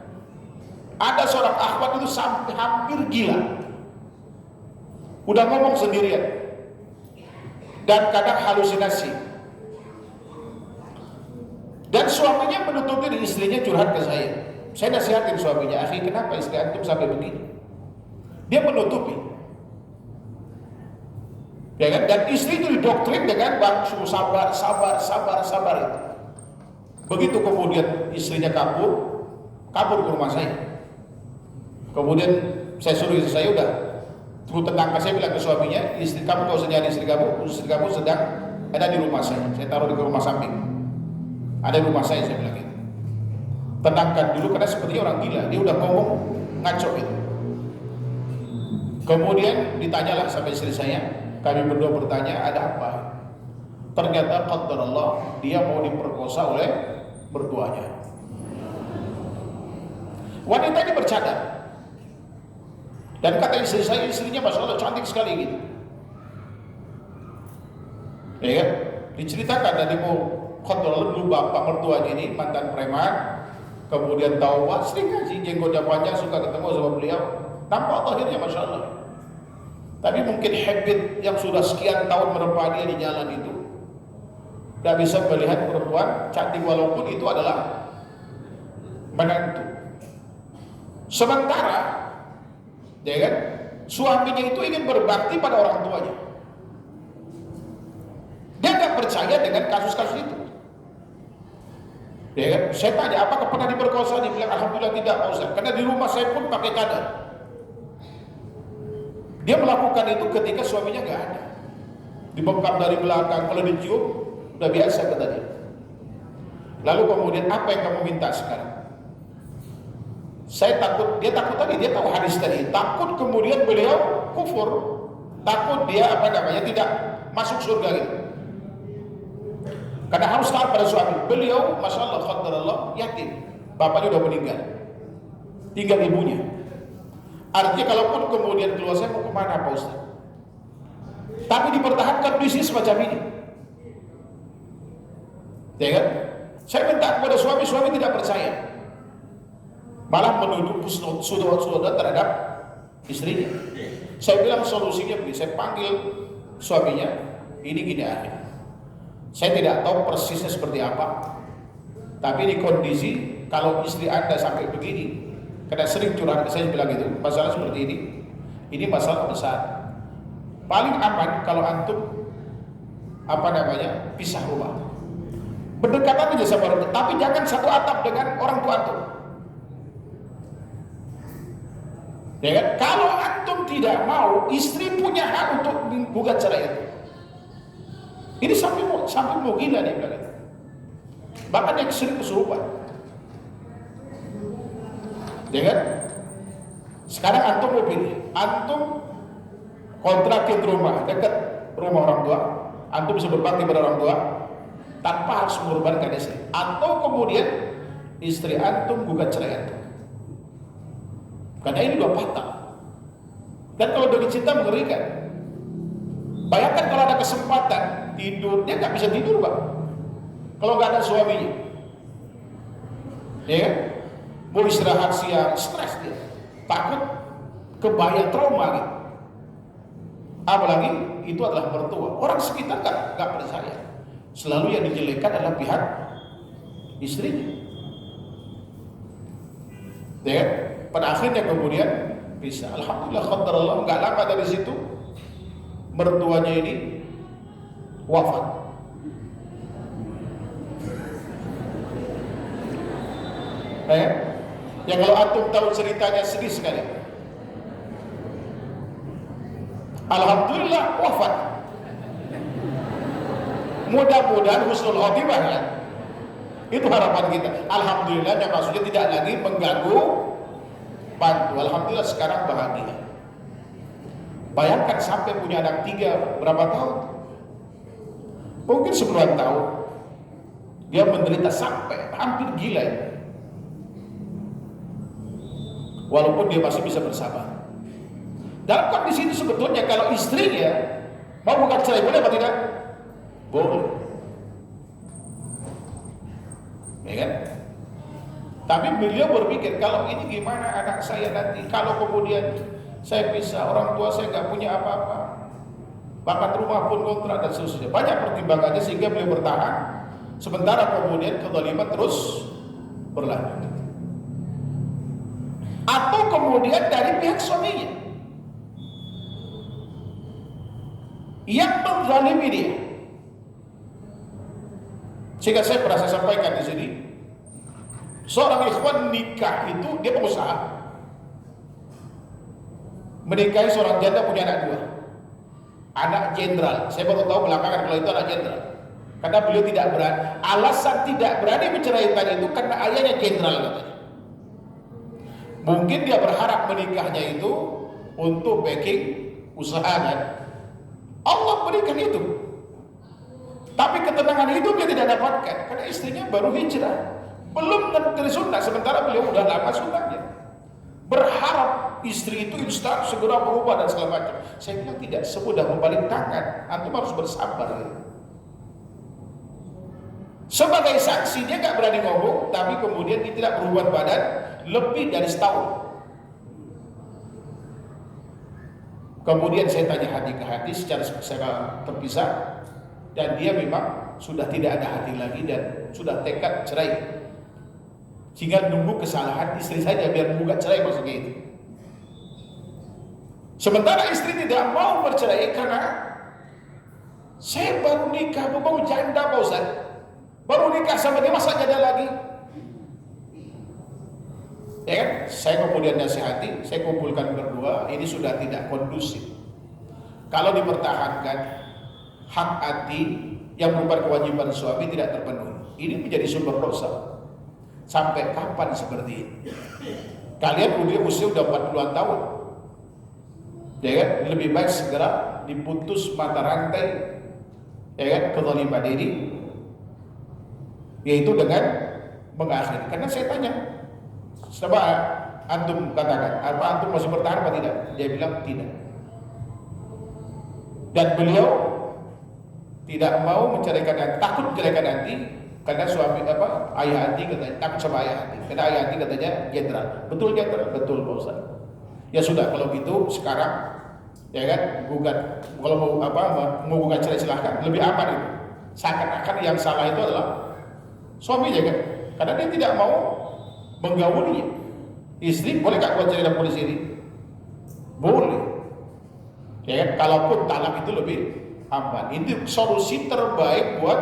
S1: Ada seorang akhwat itu sampai hampir gila, udah ngomong sendirian dan kadang halusinasi, dan suaminya menutup diri. Istrinya curhat ke saya nasihatin suaminya, akhi kenapa istri antum sampai begini? Dia menutupi, ya kan? Dan istri itu didoktrin dengan suruh sabar itu. Begitu kemudian istrinya kabur ke rumah saya. Kemudian saya suruh istri saya, udah terus tenangkan, saya bilang ke suaminya, istri kamu gak usah nyari istri kamu sedang ada di rumah saya taruh di rumah samping, ada di rumah saya bilang gitu. Tenangkan dulu, karena sepertinya orang gila, dia udah ngomong ngaco gitu. Kemudian ditanyalah sama istri saya, kami berdua bertanya, ada apa? Ternyata qadarullah, dia mau diperkosa oleh mertuanya. Wanita ini bercadar, dan kata istri saya, istrinya Masya Allah cantik sekali gitu, ya kan? Diceritakan dari mau qadarullah, dulu bapak mertuanya ini mantan preman, kemudian taubat, sering ngaji, jenggotnya panjang, suka ketemu sama beliau, tampak akhirnya Masya Allah. Tapi mungkin habit yang sudah sekian tahun menerpa dia di jalan itu, tidak bisa melihat perempuan cantik walaupun itu adalah menantu. Sementara, ya kan, suaminya itu ingin berbakti pada orang tuanya. Dia nggak percaya dengan kasus-kasus itu. Ya kan, saya tanya, apakah pernah diperkosa? Dia bilang, alhamdulillah tidak, Pak Ustaz. Karena di rumah saya pun pakai cadar. Dia melakukan itu ketika suaminya nggak ada. Dibekap dari belakang, kalau dicium udah biasa kata dia. Lalu kemudian apa yang kamu minta sekarang? Saya takut, dia takut tadi, dia tahu hadis tadi, takut kemudian beliau kufur, takut dia tidak masuk surga gitu. Karena harus taat pada suami. Beliau Masya Allah qadarullah yatim, bapaknya udah meninggal, tinggal ibunya. Artinya kalaupun kemudian keluar, saya mau kemana Pak Ustaz? Tapi dipertahankan bisnis semacam ini, ya kan? Saya minta kepada suami tidak percaya, malah menuduh husnuzon terhadap istrinya. Saya bilang solusinya begini, saya panggil suaminya, ini gini aja. Saya tidak tahu persisnya seperti apa, tapi ini kondisi kalau istri Anda sampai begini, karena sering curhat, saya bilang itu, masalah seperti ini masalah besar. Paling aman kalau antum pisah rumah, berdekatan aja sama orang, tapi jangan satu atap dengan orang tua antum. Ya kan? Kalau antum tidak mau, istri punya hak untuk menggugat cerai itu. Ini sampai mau gila dia bilang. Bahkan dia sering kesurupan. Ya kan? Sekarang antum mau pilih, antum kontrakin rumah dekat rumah orang tua, antum bisa berbakti pada orang tua tanpa harus mengorbankan istri, atau kemudian istri antum gugat cerai antum. Karena ini udah patah. Dan kalau udah cinta mengerikan. Bayangkan kalau ada kesempatan tidur, dia nggak bisa tidur, Pak. Kalau nggak ada suaminya, ya kan? Mau istirahat siang, stres dia, takut kebayang trauma gitu. Apalagi itu adalah mertua, orang sekitar nggak percaya. Selalu yang dijelekkan adalah pihak istrinya. Ya kan? Pada akhirnya kemudian bisa, alhamdulillah qadarullah, nggak lama dari situ mertuanya ini wafat. Yang kalau antum tahu ceritanya sedih sekali. Alhamdulillah wafat. Mudah-mudahan husnul khotimah ya. Itu harapan kita. Alhamdulillah, yang maksudnya tidak lagi mengganggu bantu. Alhamdulillah sekarang bahagia. Bayangkan sampai punya anak 3 berapa tahun? Mungkin 9 tahun. Dia menderita sampai hampir gila ya. Walaupun dia masih bisa bersabar. Dalam kondisi itu sebetulnya kalau istrinya mau bukan cerai, boleh apa tidak? Boleh. Ya kan? Tapi beliau berpikir, kalau ini gimana anak saya nanti, kalau kemudian saya pisah, orang tua saya nggak punya apa-apa, bahkan rumah pun kontrak dan seterusnya. Banyak pertimbangannya sehingga beliau bertahan. Sementara kemudian kezaliman terus berlanjut. Atau kemudian dari pihak suaminya yang menzalimi dia. Sehingga saya pernah sampaikan di sini, seorang ikhwan nikah itu dia pengusaha, menikahi seorang janda punya anak 2, anak jenderal. Saya baru tahu belakangan kalau itu anak jenderal, karena beliau tidak berani. Alasan tidak berani menceraikan itu karena ayahnya jenderal katanya. Mungkin dia berharap menikahnya itu untuk backing usahanya. Allah berikan itu, tapi ketenangan hidup dia tidak dapatkan karena istrinya baru hijrah, belum dari sunnah, sementara beliau udah lama sunnahnya. Berharap istri itu instan segera berubah dan segala macam. Saya bilang tidak semudah membalik tangan, antum harus bersabar ya. Sebagai saksi dia nggak berani ngomong, tapi kemudian dia tidak berubah badan lebih dari setahun. Kemudian saya tanya hati ke hati secara terpisah, dan dia memang sudah tidak ada hati lagi dan sudah tekad cerai. Sehingga nunggu kesalahan istri saja biar menggugat cerai, maksudnya itu. Sementara istri tidak mau bercerai karena saya baru nikah, baru janda Pak Ustaz. Baru nikah sama dia, masa janda lagi? Ya kan? Saya kemudian nasihati, saya kumpulkan berdua, ini sudah tidak kondusif. Kalau dipertahankan, hak hati yang merupakan kewajiban suami tidak terpenuhi. Ini menjadi sumber dosa. Sampai kapan seperti ini? Kalian usia udah 40-an tahun. Ya kan? Lebih baik segera diputus mata rantai, ya kan, kezaliman ini, yaitu dengan mengakhiri. Karena saya tanya, coba antum katakan, apa antum masih bertahan apa tidak? Dia bilang tidak. Dan beliau tidak mau menceraikan nanti, takut menceraikan nanti, karena suami ayah anti katanya takut sama ayah anti. Karena ayah anti katanya jenderal. Betul jenderal? Betul Pak Ustaz. Ya sudah kalau gitu sekarang, ya kan, gugat. Kalau mau gugat cerai silahkan. Lebih aman itu. Seakan-akan yang salah itu adalah suaminya kan, karena dia tidak mau menggauli istri. Boleh gak buat cerita polisi ini? Boleh. Ya kan? Kalaupun talak itu lebih aman. Itu solusi terbaik buat,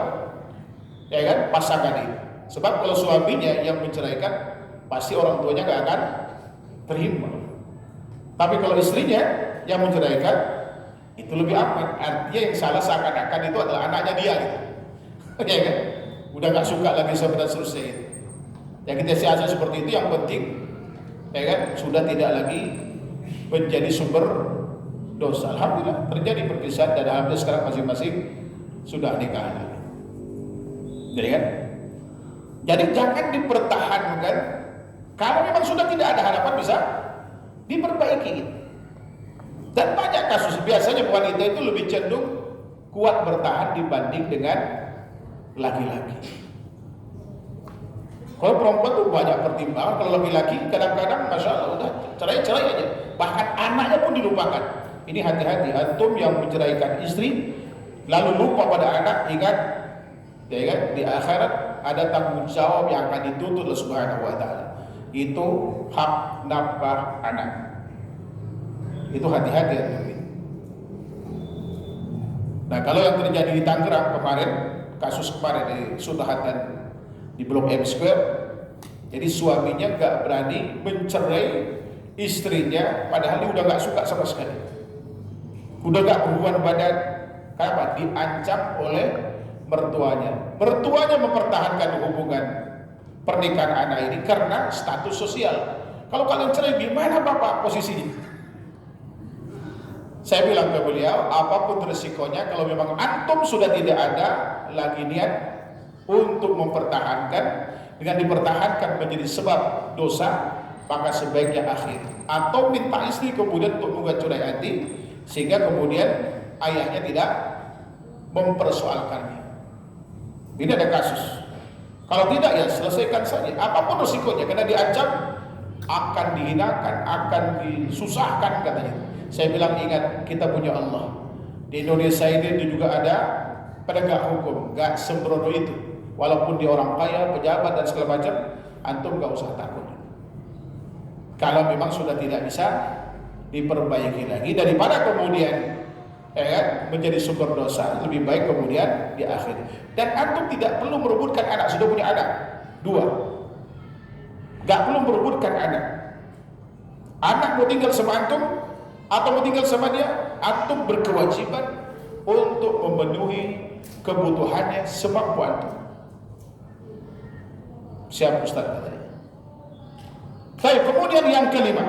S1: ya kan, pasangan ini. Sebab kalau suaminya yang menceraikan, pasti orang tuanya gak akan terima. Tapi kalau istrinya yang menceraikan, Itu lebih aman. Artinya yang salah seakan-akan itu adalah anaknya dia gitu. Ya kan? Udah nggak suka lagi sama dan seterusnya. Yang kita siasat seperti itu yang penting, ya kan? Sudah tidak lagi menjadi sumber dosa. Alhamdulillah terjadi perpisahan dan alhamdulillah sekarang masing-masing sudah nikah. Jadi kan? Jadi jangan dipertahankan. Kalau memang sudah tidak ada harapan bisa diperbaiki. Dan banyak kasus biasanya wanita itu lebih cenderung kuat bertahan dibanding dengan laki-laki. Kalau perempuan tuh banyak pertimbangan, kalau laki-laki kadang-kadang masya Allah udah cerai aja. Bahkan anaknya pun dilupakan. Ini hati-hati, antum yang menceraikan istri lalu lupa pada anak, ingat ya kan, di akhirat ada tanggung jawab yang akan dituntut oleh Subhanahu wa taala. Itu hak nafkah anak. Itu hati-hati antum. Nah, kalau yang terjadi di Tangerang kemarin, kasus kemarin di Sultan di Blok M Square, jadi suaminya gak berani mencerai istrinya padahal dia udah gak suka sama sekali, udah gak berhubungan badan. Kenapa? Diancam oleh mertuanya mempertahankan hubungan pernikahan anak ini karena status sosial. Kalau kalian cerai gimana bapak posisinya? Saya bilang ke beliau, apapun resikonya, kalau memang antum sudah tidak ada lagi niat untuk mempertahankan, dengan dipertahankan menjadi sebab dosa, maka sebaiknya akhir. Atau minta istri kemudian untuk menggugat cerai hati, sehingga kemudian ayahnya tidak mempersoalkannya. Ini ada kasus. Kalau tidak ya selesaikan saja. Apapun resikonya, karena diancam akan dihinakan, akan disusahkan katanya. Saya bilang ingat, kita punya Allah. Di Indonesia ini juga ada penegak hukum, gak sembrono itu. Walaupun dia orang kaya, pejabat dan segala macam, antum gak usah takut. Kalau memang sudah tidak bisa diperbaiki lagi, daripada kemudian menjadi sumber dosa, lebih baik kemudian diakhiri. Dan antum tidak perlu merebutkan anak, sudah punya anak 2, gak perlu merebutkan anak. Anak mau tinggal sama antum atau mau tinggal sama dia, antum berkewajiban untuk memenuhi kebutuhannya semampu antum. Siap Ustaz katanya. Baik, kemudian yang kelima,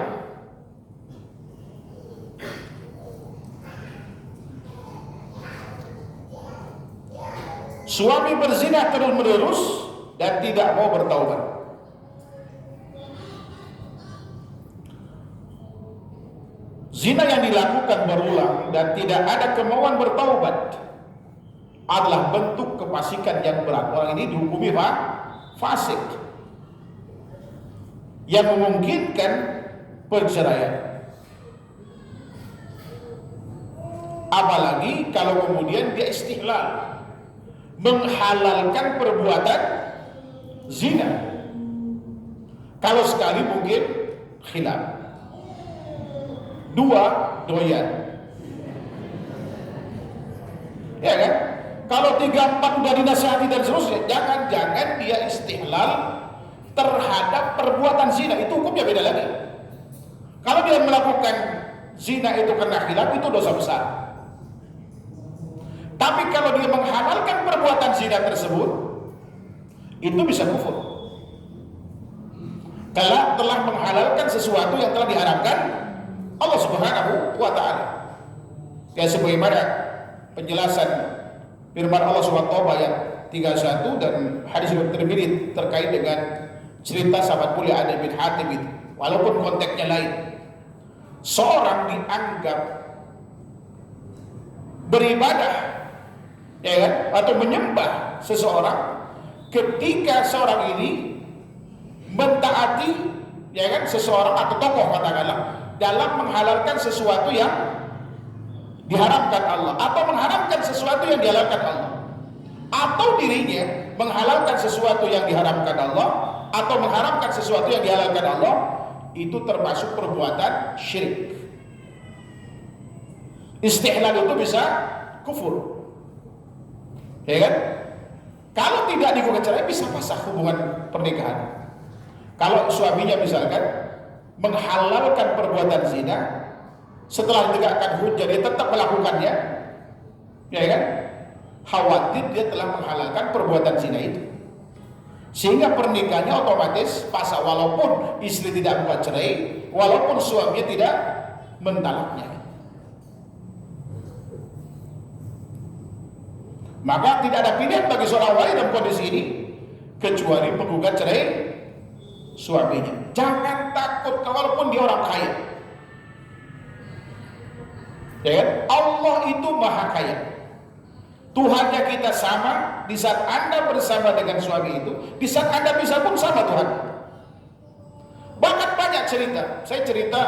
S1: suami berzina terus-menerus dan tidak mau bertaubat. Zina yang dilakukan berulang dan tidak ada kemauan bertaubat adalah bentuk kefasikan yang berat. Orang ini dihukumi fasik yang memungkinkan perceraian. Apalagi kalau kemudian dia istihlal, menghalalkan perbuatan zina. Kalau sekali mungkin khilaf, 2 doyan, ya kan? Kalau 3, 4 udah dinasihati dan seterusnya, jangan dia istihlal terhadap perbuatan zina, itu hukumnya beda lagi. Kalau dia melakukan zina itu kena khilaf, itu dosa besar. Tapi kalau dia menghalalkan perbuatan zina tersebut, itu bisa kufur. Kalau telah menghalalkan sesuatu yang telah diharamkan Allah Subhanahu wa taala. Ya, sebagaimana penjelasan firman Allah surah Taubah ayat 31 dan hadis Imam Tirmidzi terkait dengan cerita sahabat mulia Adi bin Hatim itu, walaupun konteksnya lain. Seorang dianggap beribadah, ya kan, atau menyembah seseorang ketika seorang ini mentaati, ya kan, seseorang atau tokoh katakanlah dalam menghalalkan sesuatu yang diharamkan Allah, atau mengharamkan sesuatu yang dihalalkan Allah, atau dirinya menghalalkan sesuatu yang diharamkan Allah, atau mengharamkan sesuatu yang dihalalkan Allah, itu termasuk perbuatan syirik. Istihlal itu bisa kufur, ya kan? Kalau tidak digugat cerai, bisa pasah hubungan pernikahan. Kalau suaminya misalkan menghalalkan perbuatan zina, setelah ditegakkan hujjah dia tetap melakukannya, ya kan? Khawatir dia telah menghalalkan perbuatan zina itu, sehingga pernikahannya otomatis pasal, walaupun istri tidak buat cerai, walaupun suaminya tidak mentalaknya. Maka tidak ada pilihan bagi seorang wali dalam kondisi ini kecuali menggugat cerai suaminya. Jangan takut walaupun dia orang kaya. Ya kan? Allah itu maha kaya. Tuhannya kita sama. Di saat Anda bersama dengan suami itu, di saat Anda bisa pun sama Tuhan. Bahkan banyak cerita. Saya cerita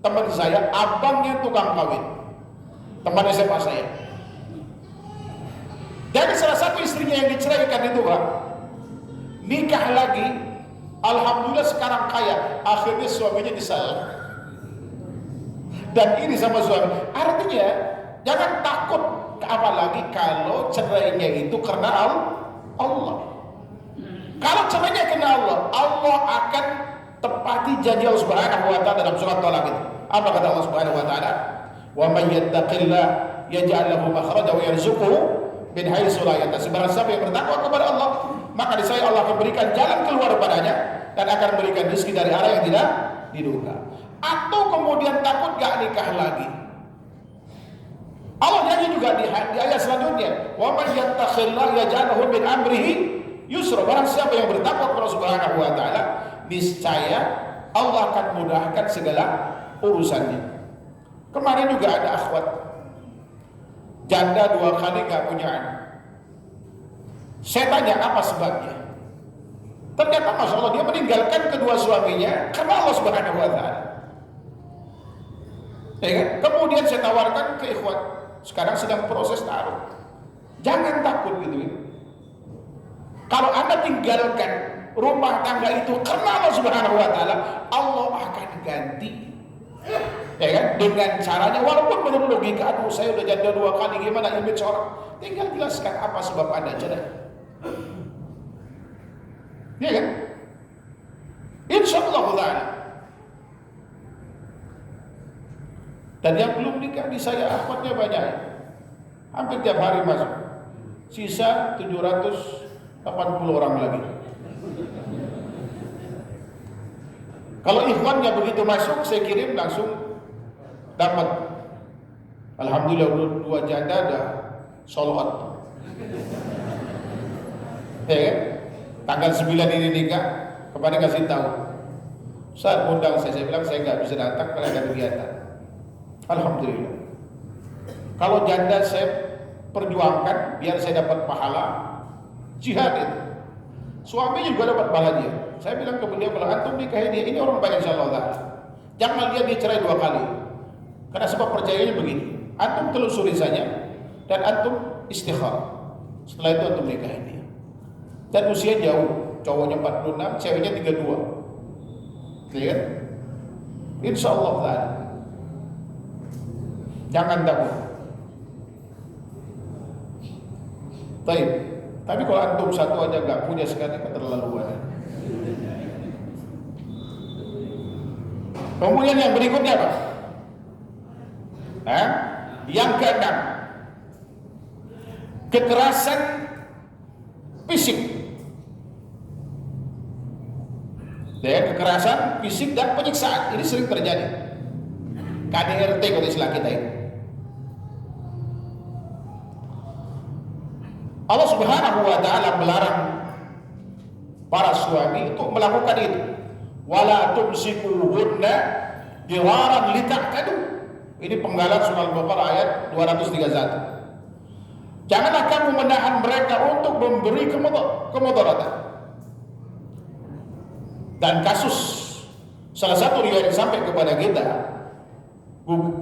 S1: teman saya, abangnya tukang kawin, teman SMA saya. Dari salah satu istrinya yang diceraikan itu, Pak, nikah lagi, alhamdulillah sekarang kaya. Akhirnya suaminya disal. Dan ini sama suami. Artinya jangan takut, apalagi kalau cerainya itu karena Allah. Kalau cerainya karena Allah, Allah akan tepati janji Allah Subhanahu wa taala dalam surat Talaq itu. Apa kata Allah Subhanahu wa taala? Wa may yattaqillah yaj'al lahu makhraja wa yarzuqhu min haitsu la yahtasib. Barang siapa yang bertakwa kepada Allah, maka niscaya Allah akan berikan jalan keluar padanya dan akan berikan rezeki dari arah yang tidak diduga. Atau kemudian takut gak nikah lagi. Allah janji juga di ayat selanjutnya, wa may yattaqillaha yaj'al lahu min amrihi yusra. Barang siapa yang bertakwa kepada Subhanahu wa taala, niscaya Allah akan mudahkan segala urusannya. Kemarin juga ada akhwat janda 2 kali gak punya anak. Saya tanya apa sebabnya. Ternyata Masya Allah dia meninggalkan kedua suaminya karena Allah Subhanahu wa taala. Ya kan? Kemudian saya tawarkan ke ikhwan, sekarang sedang proses taruh. Jangan takut gitu ya. Kalau Anda tinggalkan rumah tangga itu karena Allah Subhanahu wa taala, Allah akan ganti. Ya kan? Dengan caranya, walaupun menurut logika, aduh saya udah janda 2 kali, gimana image orang? Tinggal jelaskan apa sebab Anda cerai. Ya kan? Insyaallah ta'ala. Dan yang belum nikah di saya akhwatnya banyak, hampir tiap hari masuk. Sisa 780 orang lagi. Kalau ikhwannya begitu masuk, saya kirim langsung dapat. Alhamdulillah 2 janda ada sholawat. Ya kan? Tanggal 9 ini nikah, kemarin kasih tahu. Saat undang saya bilang saya nggak bisa datang karena ada kegiatan. Alhamdulillah. Kalau janda saya perjuangkan biar saya dapat pahala jihad itu. Suami juga dapat pahala dia. Saya bilang ke beliau, kalau antum nikahi dia, ini orang baik insyaallah. Jangan lihat dia cerai 2 kali. Karena sebab percayanya begini. Antum telusuri saja dan antum istikharah. Setelah itu antum nikahi dia. Dan usia jauh, cowoknya 46, ceweknya 32. Lihat. Insyaallah ta'ala. Jangan takut. Tapi kalau antum satu aja gak punya sekali, keterlaluan. Kemudian yang berikutnya apa? Yang keenam, kekerasan fisik. Kekerasan fisik dan penyiksaan ini sering terjadi. KDRT kalau istilah kita ini. Allah Subhanahu wa taala melarang para suami untuk melakukan itu. Wala tumsikuhunna diraran lita'tadu. Ini penggalan surah Al-Baqarah ayat 231. Janganlah kamu menahan mereka untuk memberi kemudaratan. Dan kasus salah satu riwayat yang sampai kepada kita,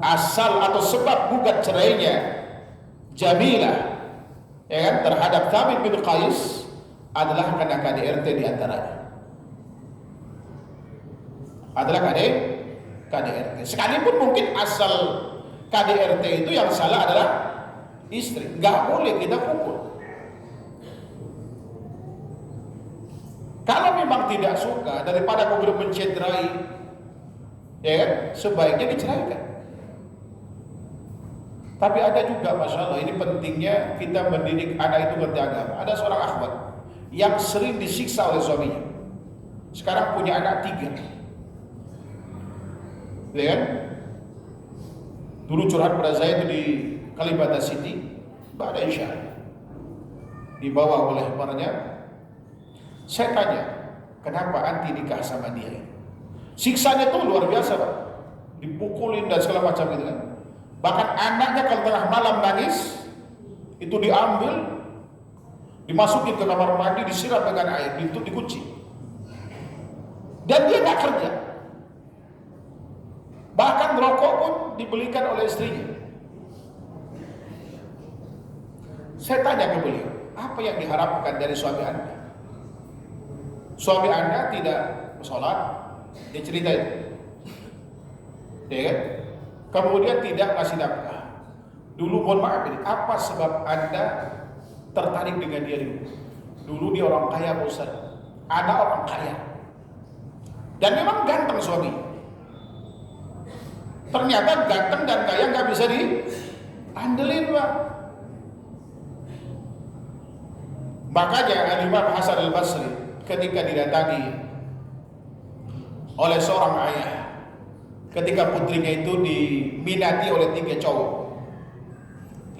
S1: asal atau sebab gugat cerainya Jamilah, ya kan, terhadap Thabit bin Qais adalah karena KDRT diantaranya. Adalah KDRT. Sekalipun mungkin asal KDRT itu yang salah adalah istri. Gak boleh kita pukul. Kalau memang tidak suka, daripada kemudian mencederai, ya kan, sebaiknya diceraikan. Tapi ada juga, Masya Allah, ini pentingnya kita mendidik anak itu ngerti agama. Ada seorang akhwat yang sering disiksa oleh suaminya. Sekarang punya anak 3. Ya kan? Dulu curhat pada saya itu di Kalibata City, Ba'da Isya. Dibawa oleh paranya. Saya tanya, kenapa anti nikah sama dia? Siksanya tuh luar biasa, Pak. Dipukulin dan segala macam gitu kan. Bahkan anaknya kalau tengah malam nangis, itu diambil, dimasukin ke kamar mandi, disiram dengan air, itu dikunci. Dan dia nggak kerja. Bahkan rokok pun dibelikan oleh istrinya. Saya tanya ke beliau, apa yang diharapkan dari suami Anda? Suami Anda tidak sholat, dia cerita itu. Ya kan? Kemudian tidak ngasih nafkah. Dulu mohon maaf ini, apa sebab Anda tertarik dengan dia dulu? Dulu dia orang kaya, Ustaz. Ada orang kaya. Dan memang ganteng suami. Ternyata ganteng dan kaya nggak bisa diandelin, Pak. Makanya Imam Hasan al-Basri ketika didatangi oleh seorang ayah, ketika putrinya itu diminati oleh 3 cowok,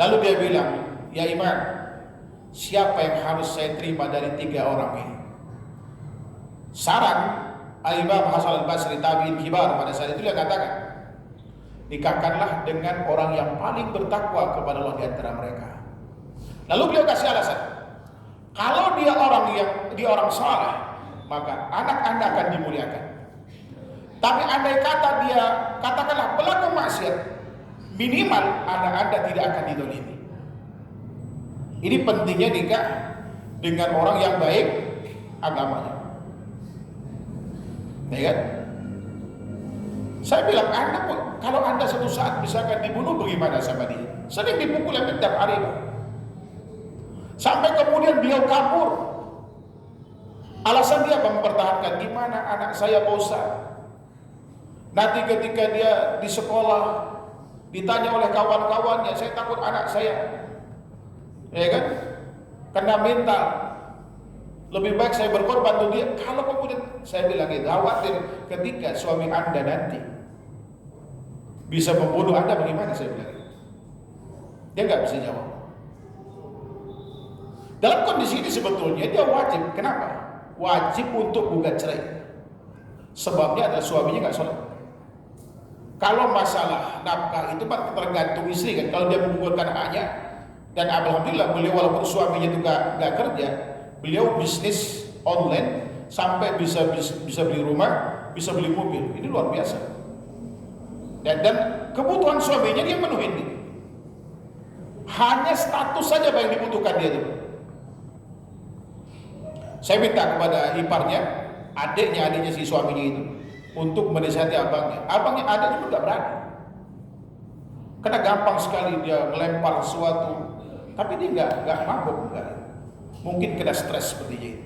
S1: lalu dia bilang, ya Imam, siapa yang harus saya terima dari 3 orang ini? Saran Imam Hasan al-Basri, tabi'in kibar pada saat itu, dia katakan, nikahkanlah dengan orang yang paling bertakwa kepada Allah di antara mereka. Lalu beliau kasih alasan, kalau dia orang saleh, maka anak Anda akan dimuliakan. Tapi andai kata dia katakanlah pelaku maksiat, minimal anak Anda tidak akan didolimi. Ini pentingnya nikah dengan orang yang baik agamanya. Ya kan? Saya bilang, kalau Anda suatu saat misalkan dibunuh, bagaimana sama dia? Sering dipukul yang tiap hari, Pak. Sampai kemudian beliau kabur. Alasan dia mempertahankan, gimana anak saya bosan. Nanti ketika dia di sekolah ditanya oleh kawan-kawannya, saya takut anak saya, ya kan, kena mental. Lebih baik saya berkorban untuk dia. Kalau kemudian saya bilang itu, khawatir ketika suami Anda nanti bisa membunuh Anda, bagaimana, saya bilang itu. Dia nggak bisa jawab. Dalam kondisi ini sebetulnya dia wajib. Kenapa? Wajib untuk gugat cerai. Sebabnya adalah suaminya nggak sholat. Kalau masalah nafkah itu Pak tergantung istri kan. Kalau dia menggugurkan haknya, dan alhamdulillah beliau walaupun suaminya itu nggak kerja, beliau bisnis online sampai bisa beli rumah, bisa beli mobil. Ini luar biasa. Dan kebutuhan suaminya dia penuhin. Hanya status saja yang dibutuhkan dia itu. Saya minta kepada iparnya, adiknya si suaminya itu, untuk menasihati abangnya. Abangnya adiknya pun tidak berani. Karena gampang sekali dia melempar sesuatu, tapi dia nggak mabuk, enggak. Mungkin kena stres seperti itu.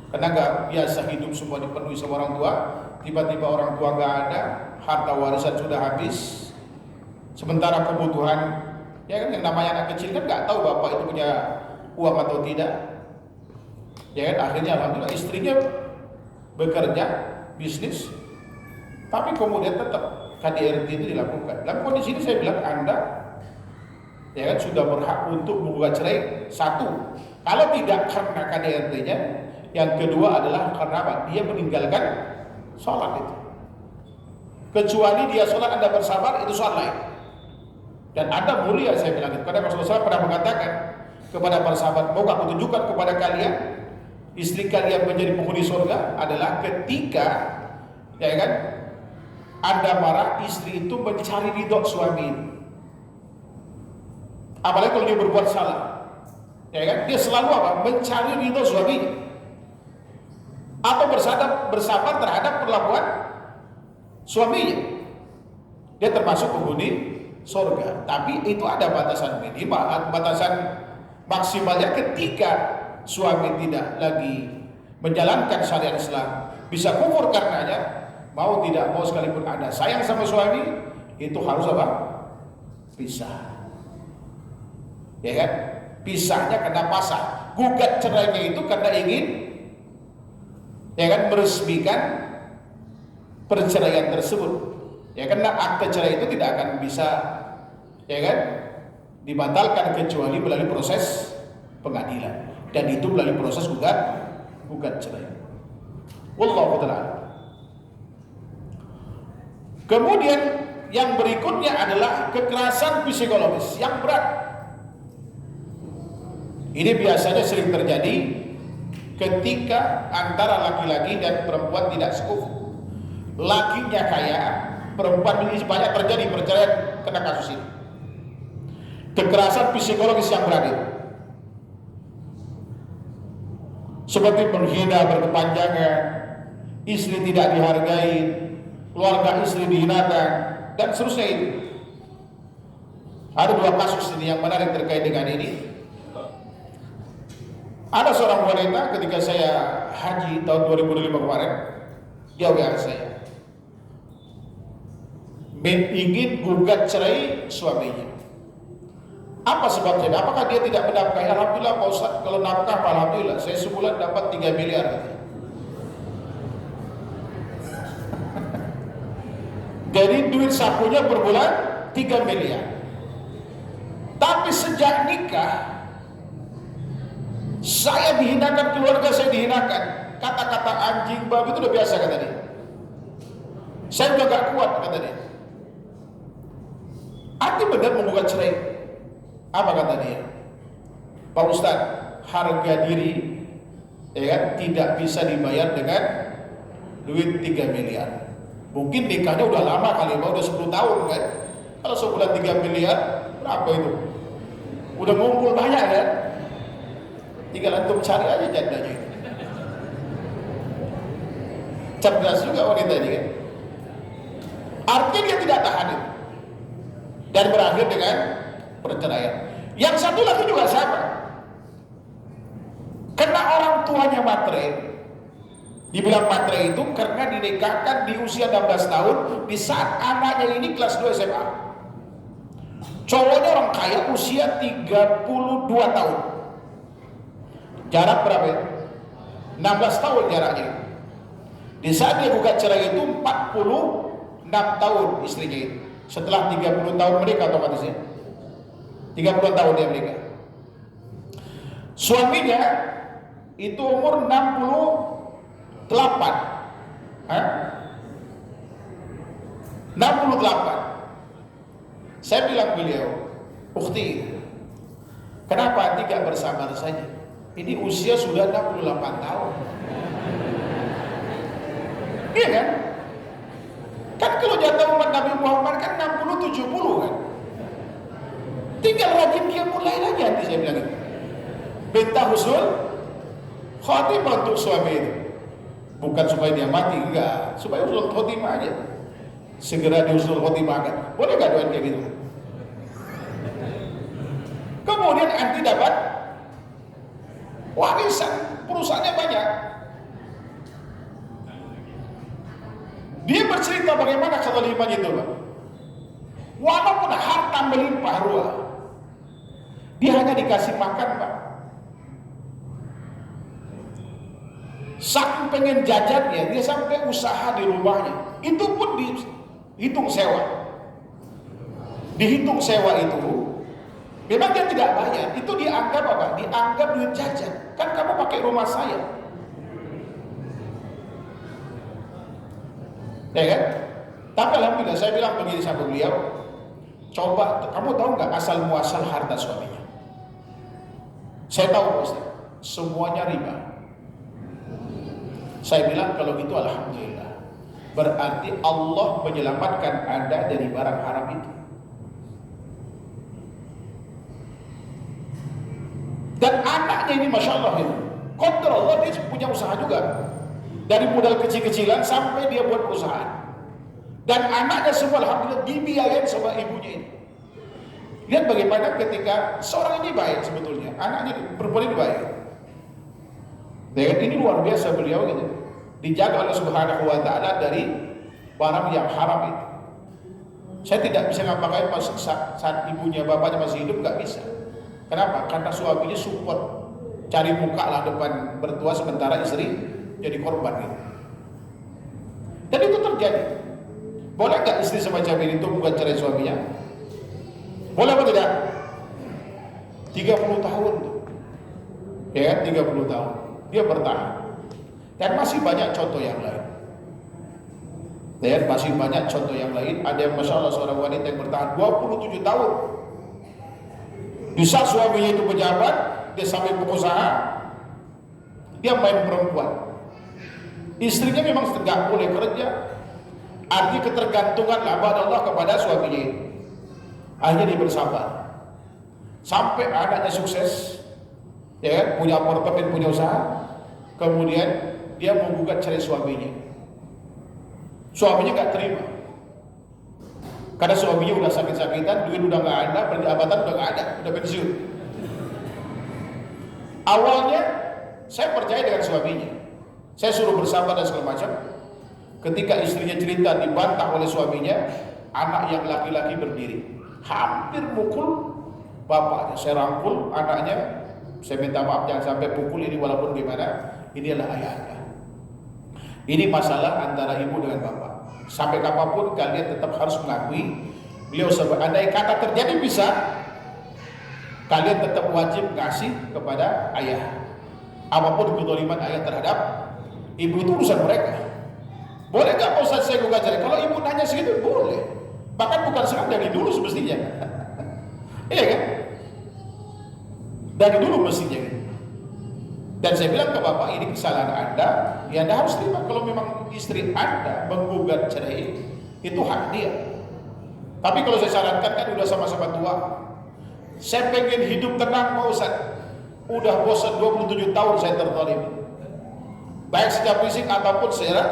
S1: Karena nggak biasa hidup semua dipenuhi sama orang tua, tiba-tiba orang tua nggak ada, harta warisan sudah habis, sementara kebutuhan, ya kan, yang namanya anak kecil kan nggak tahu bapak itu punya uang atau tidak. Ya kan, akhirnya alhamdulillah istrinya bekerja, bisnis, tapi kemudian tetap KDRT itu dilakukan. Dalam kondisi ini saya bilang Anda, ya kan, sudah berhak untuk menggugat cerai. Satu, kalau tidak karena KDRT-nya, yang kedua adalah karena apa? Dia meninggalkan sholat itu. Kecuali dia sholat Anda bersabar, itu soal lain. Dan Anda mulia, saya bilang itu. Karena Rasulullah pernah mengatakan kepada para sahabat, mau aku tunjukkan kepada kalian istri kalian menjadi penghuni surga adalah ketika, ya kan, Anda marah, istri itu mencari ridho suami ini. Apalagi kalau dia berbuat salah, ya kan, dia selalu apa? Mencari ridho suaminya, atau bersabar terhadap perlakuan suaminya. Dia termasuk penghuni surga. Tapi itu ada batasan minimal, batasan maksimalnya ketika suami tidak lagi menjalankan syariat Islam, bisa kufur karenanya, mau tidak mau sekalipun Anda sayang sama suami, itu harus apa? Pisah. ya kan? Pisahnya karena pasrah, gugat cerainya itu karena ingin, ya kan, meresmikan perceraian tersebut. Ya karena akte cerai itu tidak akan bisa, ya kan, dibatalkan kecuali melalui proses pengadilan, dan itu melalui proses gugat cerai. Wallahu ta'ala. Kemudian yang berikutnya adalah kekerasan psikologis yang berat. Ini biasanya sering terjadi ketika antara laki-laki dan perempuan tidak sekufu. Lakinya kaya, perempuan ini banyak terjadi perceraian karena kasus ini. Kekerasan psikologis yang berat itu, seperti menghina berkepanjangan, istri tidak dihargai, keluarga istri dihinakan, dan seterusnya itu. Ada 2 kasus ini yang menarik terkait dengan ini. Ada seorang wanita ketika saya haji tahun 2005 kemarin, dia WA saya, ingin gugat cerai suaminya. Apa sebabnya? Apakah dia tidak menafkahi? Alhamdulillah Pak Ustaz, kalau nafkah alhamdulillah, saya sebulan dapat 3 miliar. Jadi duit sakunya per bulan 3 miliar. Tapi sejak nikah saya dihinakan, keluarga saya dihinakan. Kata-kata anjing, babi itu udah biasa kata dia. Saya udah gak kuat kata dia. Arti benar menggugat cerai. Apa kata dia? Pak Ustaz, harga diri, ya kan, tidak bisa dibayar dengan duit 3 miliar. Mungkin nikahnya udah lama kali, udah 10 tahun kan. Kalau sebulan 3 miliar, berapa itu? Udah ngumpul banyak kan? Tinggal antum cari aja jandanya. Cerdas juga wanita ini kan. Artinya dia tidak tahan itu, dan berakhir dengan perceraian. Yang satu lagi juga sama. Karena orang tuanya matre. Dibilang matre itu karena dinikahkan di usia 16 tahun di saat anaknya ini kelas 2 SMA. Cowoknya orang kaya, usia 32 tahun. Jarak berapa ya? 16 tahun jaraknya. Di saat dia gugat cerai itu 46 tahun istrinya itu. Setelah 30 tahun menikah otomatisnya. 30 tahun dia menikah. Suaminya itu umur 68. 68. Saya bilang beliau, "Ukhti, kenapa tidak bersabar saja? Ini usia sudah 68 tahun." Iya kan? Kan kalau jatah umat Nabi Muhammad kan 60-70 kan? Tinggal rajin dia mulai lagi nanti, saya bilang itu. Minta husnul khotimah untuk suami itu. Bukan supaya dia mati, enggak. Supaya husnul khotimah aja. Segera di husnul khotimah kan. Boleh gak doain kayak gitu? Kemudian nanti dapat warisan, perusahaannya banyak. Dia bercerita bagaimana kezalimannya itu, Pak. Walaupun harta melimpah ruah, dia hanya dikasih makan, Pak. Saking pengen jajannya, dia sampai usaha di rumahnya. Itu pun dihitung sewa. Dihitung sewa itu, memang dia tidak bayar. Itu dianggap apa? Dianggap duit jajan. Kan kamu pakai rumah saya. Ya kan? Tapi alhamdulillah saya bilang begini sama beliau, coba, kamu tahu nggak asal muasal harta suaminya? Saya tahu Ustaz, semuanya riba. Saya bilang kalau gitu alhamdulillah, berarti Allah menyelamatkan Anda dari barang haram itu. Dan anaknya ini Masya Allah itu, qadar Allah, dia punya usaha juga. Dari modal kecil-kecilan sampai dia buat perusahaan. Dan anaknya semua alhamdulillah dibiayain sama ibunya ini. Lihat bagaimana ketika seorang ini baik sebetulnya, anaknya perempuan ini baik. Dan ini luar biasa beliau gitu. Dijaga oleh Subhanahu wa ta'ala dari barang yang haram itu. Saya tidak bisa ngapa-ngapain pas saat ibunya bapaknya masih hidup, nggak bisa. Kenapa? Karena suaminya support, cari muka lah depan mertua sementara istri jadi korban gitu. Dan itu terjadi. Boleh nggak istri semacam ini itu bukan cerai suaminya? Boleh apa tidak? 30 tahun tuh. Ya, 30 tahun. Dia bertahan. Dan masih banyak contoh yang lain. Dan masih banyak contoh yang lain. Ada yang Masya Allah seorang wanita yang bertahan 27 tahun. Di saat suaminya itu pejabat, dia sampai pengusaha, dia main perempuan. Istrinya memang tidak boleh kerja. Artinya ketergantungan labad Allah kepada suaminya itu. Akhirnya dia bersabar. Sampai anaknya sukses, ya, punya apartemen, punya usaha. Kemudian dia menggugat cerai suaminya. Suaminya gak terima. Karena suaminya udah sakit-sakitan, duit udah gak ada, perjabatan udah gak ada, udah pensiun. Awalnya saya percaya dengan suaminya. Saya suruh bersabar dan segala macam. Ketika istrinya cerita dibantah oleh suaminya, anak yang laki-laki berdiri, hampir mukul bapaknya. Saya rangkul anaknya, saya minta maaf jangan sampai pukul ini walaupun gimana, ini adalah ayah Anda. Ini masalah antara ibu dengan bapak. Sampai kapanpun kalian tetap harus mengakui beliau sebagai, andai kata terjadi bisa, kalian tetap wajib ngasih kepada ayah. Apapun kezaliman ayah terhadap ibu itu urusan mereka. Boleh gak Pak Ustaz saya gugat cerai? Kalau ibu nanya segitu boleh. Bahkan bukan sekarang, dari dulu semestinya. Iya kan? Dari dulu mestinya gitu. Dan saya bilang ke bapak, ini kesalahan Anda, ya Anda harus terima. Kalau memang istri Anda menggugat cerai, itu hak dia. Tapi kalau saya sarankan, kan udah sama-sama tua, saya pengen hidup tenang Pak Ustaz. Udah bosan 27 tahun saya terzalim, baik secara fisik ataupun secara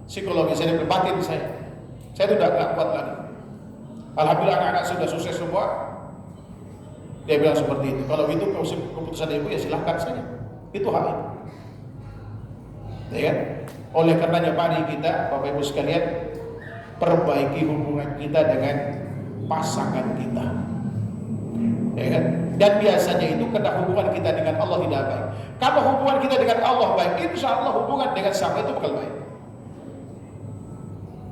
S1: psikologi, saya batin saya sudah gak kuat lagi. Alhamdulillah anak-anak sudah sukses semua. Dia bilang seperti itu. Kalau itu keputusan ibu ya silahkan saja, itu hak ibu. Ya kan? Oleh karenanya mari kita Bapak Ibu sekalian perbaiki hubungan kita dengan pasangan kita. Ya kan? Dan biasanya itu karena hubungan kita dengan Allah tidak baik. Kalau hubungan kita dengan Allah baik, insya Allah hubungan dengan sama itu bakal baik.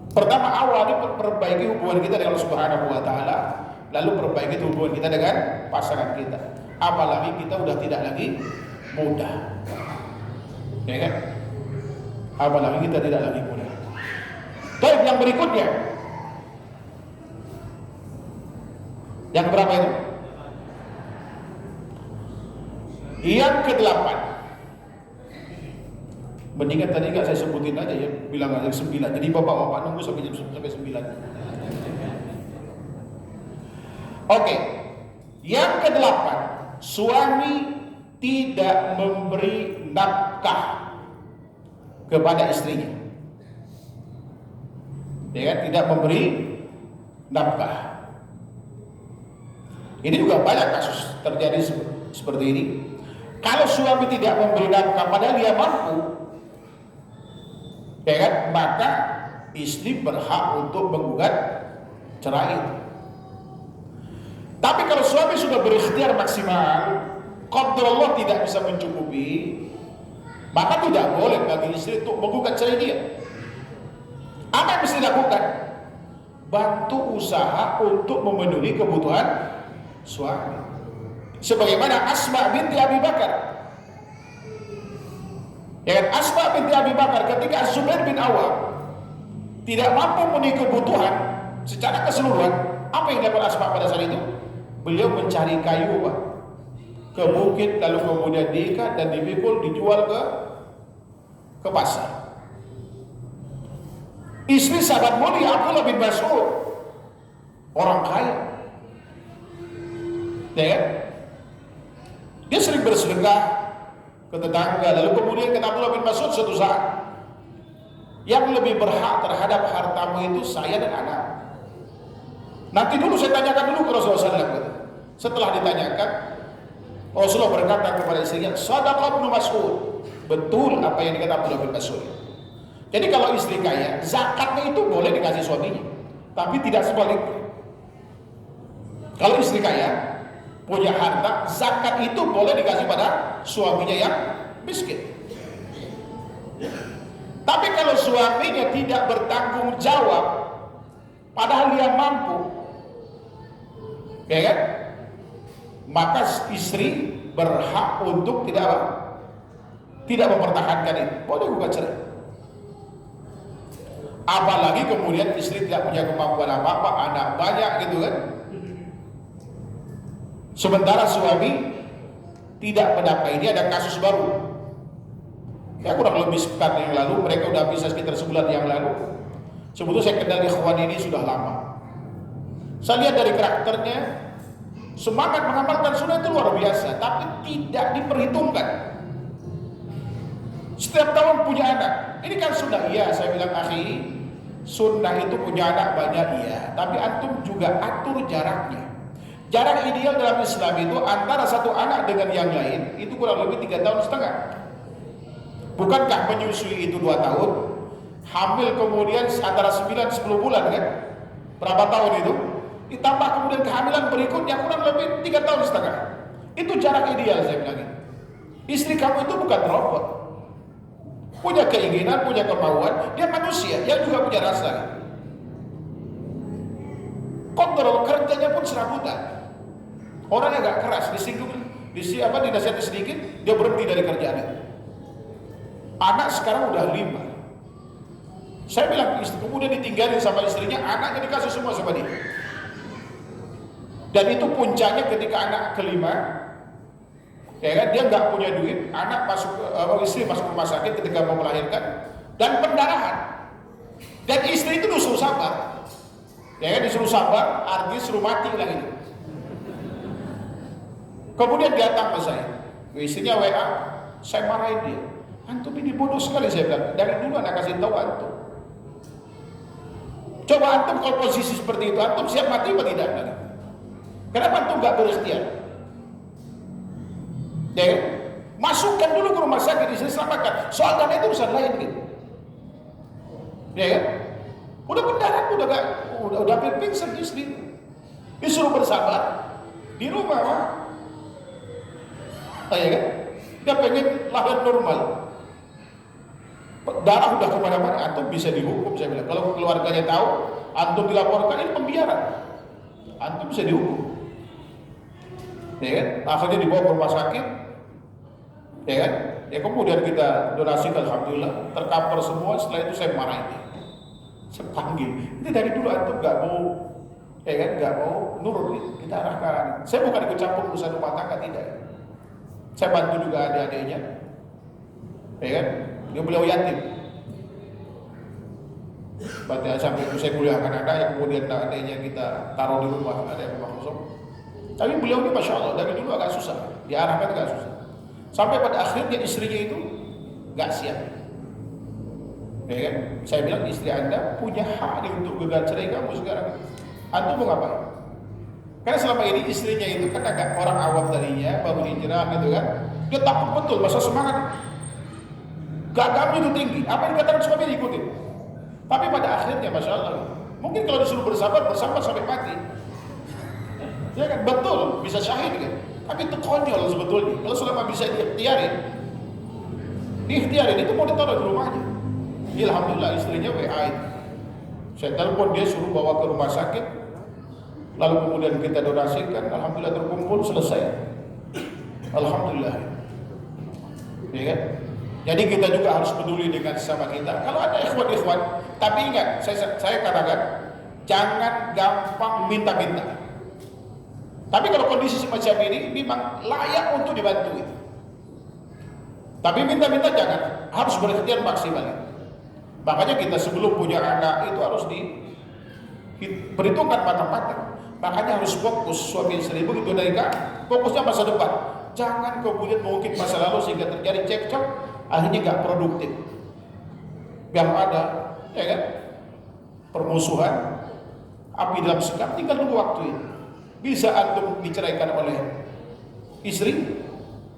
S1: Pertama awalnya perbaiki hubungan kita dengan Allah Subhanahu wa taala, lalu perbaiki hubungan kita dengan pasangan kita. Apalagi kita udah tidak lagi muda. Ya kan? Apalagi kita tidak lagi muda. Baik, yang berikutnya. Yang berapa itu? Yang ke-8. Mendingan tadi gak saya sebutin aja ya, bilang aja 9. Jadi bapak-bapak nunggu sampai jam 9. Oke. Yang ke-8, suami tidak memberi nafkah kepada istrinya. Ya kan? Tidak memberi nafkah. Ini juga banyak kasus terjadi seperti ini. Kalau suami tidak memberi nafkah padahal dia mampu, ya kan, maka istri berhak untuk menggugat cerai. Tapi kalau suami sudah berikhtiar maksimal, qadarullah tidak bisa mencukupi, maka tidak boleh bagi istri untuk menggugat cerai dia. Apa yang mesti dilakukan? Bantu usaha untuk memenuhi kebutuhan suami. Sebagaimana Asma binti Abi Bakar. Ya kan? Asma binti Abi Bakar ketika Zubair bin Awam tidak mampu memenuhi kebutuhan secara keseluruhan, apa yang dilakukan Asma pada saat itu? Beliau mencari kayu, Pak, ke bukit, lalu kemudian diikat dan dipikul, dijual ke pasar. Istri sahabat mulia Abdullah bin Mas'ud, orang kaya, ya kan? Dia sering bersedekah ke tetangga, lalu kemudian kata Abdullah bin Mas'ud suatu saat, yang lebih berhak terhadap hartamu itu saya dan anak. Nanti dulu saya tanyakan dulu ke Rasulullah SAW. Setelah ditanyakan, Rasulullah berkata kepada istrinya, Shadaqa Ibnu Mas'ud. Betul apa yang dikatakan Abdullah bin Mas'ud. Jadi kalau istri kaya, zakatnya itu boleh dikasih suaminya, tapi tidak sebaliknya. Kalau istri kaya, punya harta, zakat itu boleh dikasih pada suaminya yang miskin. Tapi kalau suaminya tidak bertanggung jawab, padahal dia mampu, ya kan? Maka istri berhak untuk tidak mempertahankan itu, boleh gugat cerai. Apalagi kemudian istri tidak punya kemampuan apa-apa, anak banyak gitu kan. Sementara suami tidak menafkahi. Ini ada kasus baru. Ya kurang lebih sepekan yang lalu, mereka udah bisa sekitar sebulan yang lalu. Sebetulnya saya kenal ikhwan ini sudah lama. Saya lihat dari karakternya, semangat mengamalkan sunnah itu luar biasa, tapi tidak diperhitungkan. Setiap tahun punya anak. Ini kan sunnah, iya saya bilang akhi, sunnah itu punya anak banyak iya, tapi antum juga atur jaraknya. Jarak ideal dalam Islam itu antara satu anak dengan yang lain itu kurang lebih 3,5 tahun. Bukankah menyusui itu 2 tahun, hamil kemudian antara 9-10 bulan kan? Berapa tahun itu? Ditambah kemudian kehamilan berikutnya kurang lebih 3,5 tahun. Itu jarak ideal saya bilang. Istri kamu itu bukan robot, punya keinginan, punya kemauan, dia manusia, dia juga punya rasa. Kontrol kerjanya pun serabutan. Orang agak keras, disinggung, dinasihati sedikit, dia berhenti dari kerjaannya. Anak sekarang udah 5. Saya bilang ke istri, kemudian ditinggalin sama istrinya, anaknya dikasih semua sama dia. Dan itu puncaknya ketika anak kelima, ya kan, dia nggak punya duit, anak istri masuk rumah sakit ketika mau melahirkan, dan pendarahan. Dan istri itu disuruh sabar, ya kan, disuruh sabar, artinya suruh mati lah gitu. Kemudian dia datang ke saya, istrinya WA, saya marahin dia. Antum ini bodoh sekali, saya bilang. Dari dulu anak kasih tahu antum. Coba antum kalau posisi seperti itu, antum siap mati atau tidak? Kenapa antum nggak berikhtiar? Ya, masukkan dulu ke rumah sakit, istri selamatkan. Soal dana itu urusan lain gitu. Ya kan? Udah pendarahan, udah hampir pingsan istri. Disuruh bersabar di rumah, Pak. Ya kan? Dia pengen lahir normal. Darah udah kemana-mana, antum bisa dihukum, saya bilang. Kalau keluarganya tahu, antum dilaporkan, ini pembiaran. Antum bisa dihukum. Ya kan? Akhirnya dibawa ke rumah sakit. Ya kan? Ya kemudian kita donasikan, alhamdulillah, tercover semua. Setelah itu saya marahin dia. Saya panggil. Ini dari dulu antum nggak mau, ya kan? Nggak mau nurun, kita arahkan. Saya bukan ikut campur urusan rumah tangga, tidak. Saya bantu juga adik-adiknya, ya kan? Dia beliau yatim, berarti sampai saya kuliahkan anak yang kemudian adiknya kita taruh di rumah, ada yang rumah kosong. Tapi beliau ini masya Allah dari dulu agak susah, diarahkan agak susah. Sampai pada akhirnya istrinya itu nggak siap, ya kan? Saya bilang istri anda punya hak untuk gugat cerai kamu sekarang. Anda mau ngapain? Karena selama ini istrinya itu kan agak orang awam tadinya, baru hijrah gitu kan. Dia takut betul, masa semangat. Gagalnya itu tinggi, apa yang dikatakan suami diikutin. Tapi pada akhirnya masya Allah, mungkin kalau disuruh bersabar sampai mati. Ya kan, betul, bisa syahid kan. Tapi itu konyol sebetulnya. Kalau selama bisa diikhtiarin itu mau ditaruh di rumahnya. Alhamdulillah istrinya WA itu. Saya telepon dia suruh bawa ke rumah sakit. Lalu kemudian kita donasikan, alhamdulillah terkumpul, selesai. Alhamdulillah. Ya kan? Jadi kita juga harus peduli dengan sesama kita. Kalau ada ikhwan-ikhwan, tapi ingat, saya katakan, jangan gampang minta-minta. Tapi kalau kondisi semacam ini memang layak untuk dibantu itu. Tapi minta-minta jangan, harus berikhtiar maksimal. Makanya kita sebelum punya anak itu harus diperhitungkan matang-matang. Makanya harus fokus suami istri begitu nikah, fokusnya masa depan. Jangan kemudian mengungkit masa lalu sehingga terjadi cekcok, akhirnya nggak produktif. Yang ada, ya kan, permusuhan, api dalam sekam, tinggal tunggu waktu ini. Bisa antum diceraikan oleh istri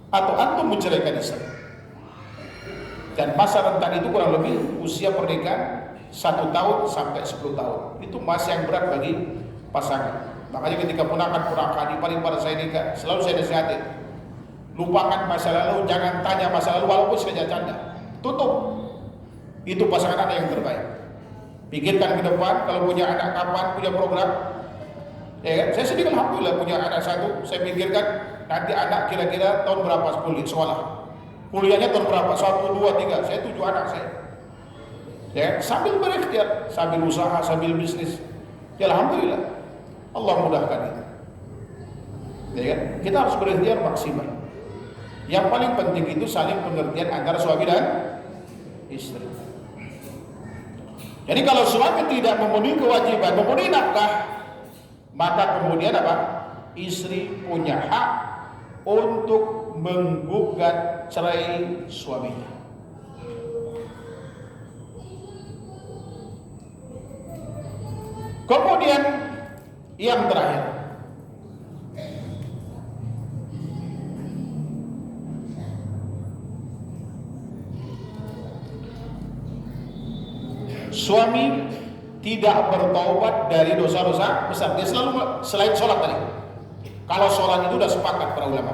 S1: atau antum menceraikan istri. Dan masa rentan itu kurang lebih usia pernikahan 1 tahun sampai 10 tahun. Itu masa yang berat bagi pasangan. Makanya ketika ponakan-ponakan paling pada saya nikah, selalu saya nasihati, lupakan masa lalu, jangan tanya masa lalu walaupun saja canda. Tutup. Itu pasangan Anda yang terbaik. Pikirkan ke depan, kalau punya anak kapan, punya program. Ya kan? Saya sendiri alhamdulillah punya anak satu. Saya pikirkan nanti anak kira-kira tahun berapa sekolah. Kuliahnya tahun berapa? 1, 2, 3. Saya 7 anak saya. Ya, sambil berikhtiar, sambil usaha, sambil bisnis. Ya alhamdulillah. Allah mudahkan itu. Ya kan? Kita harus berikhtiar maksimal. Yang paling penting itu saling pengertian antara suami dan istri. Jadi kalau suami tidak memenuhi kewajiban, memenuhi nafkah, maka kemudian apa? Istri punya hak untuk menggugat cerai suaminya. Kemudian yang terakhir, suami tidak bertaubat dari dosa-dosa besar. Dia selalu selain sholat tadi. Kalau sholat itu sudah sepakat para ulama.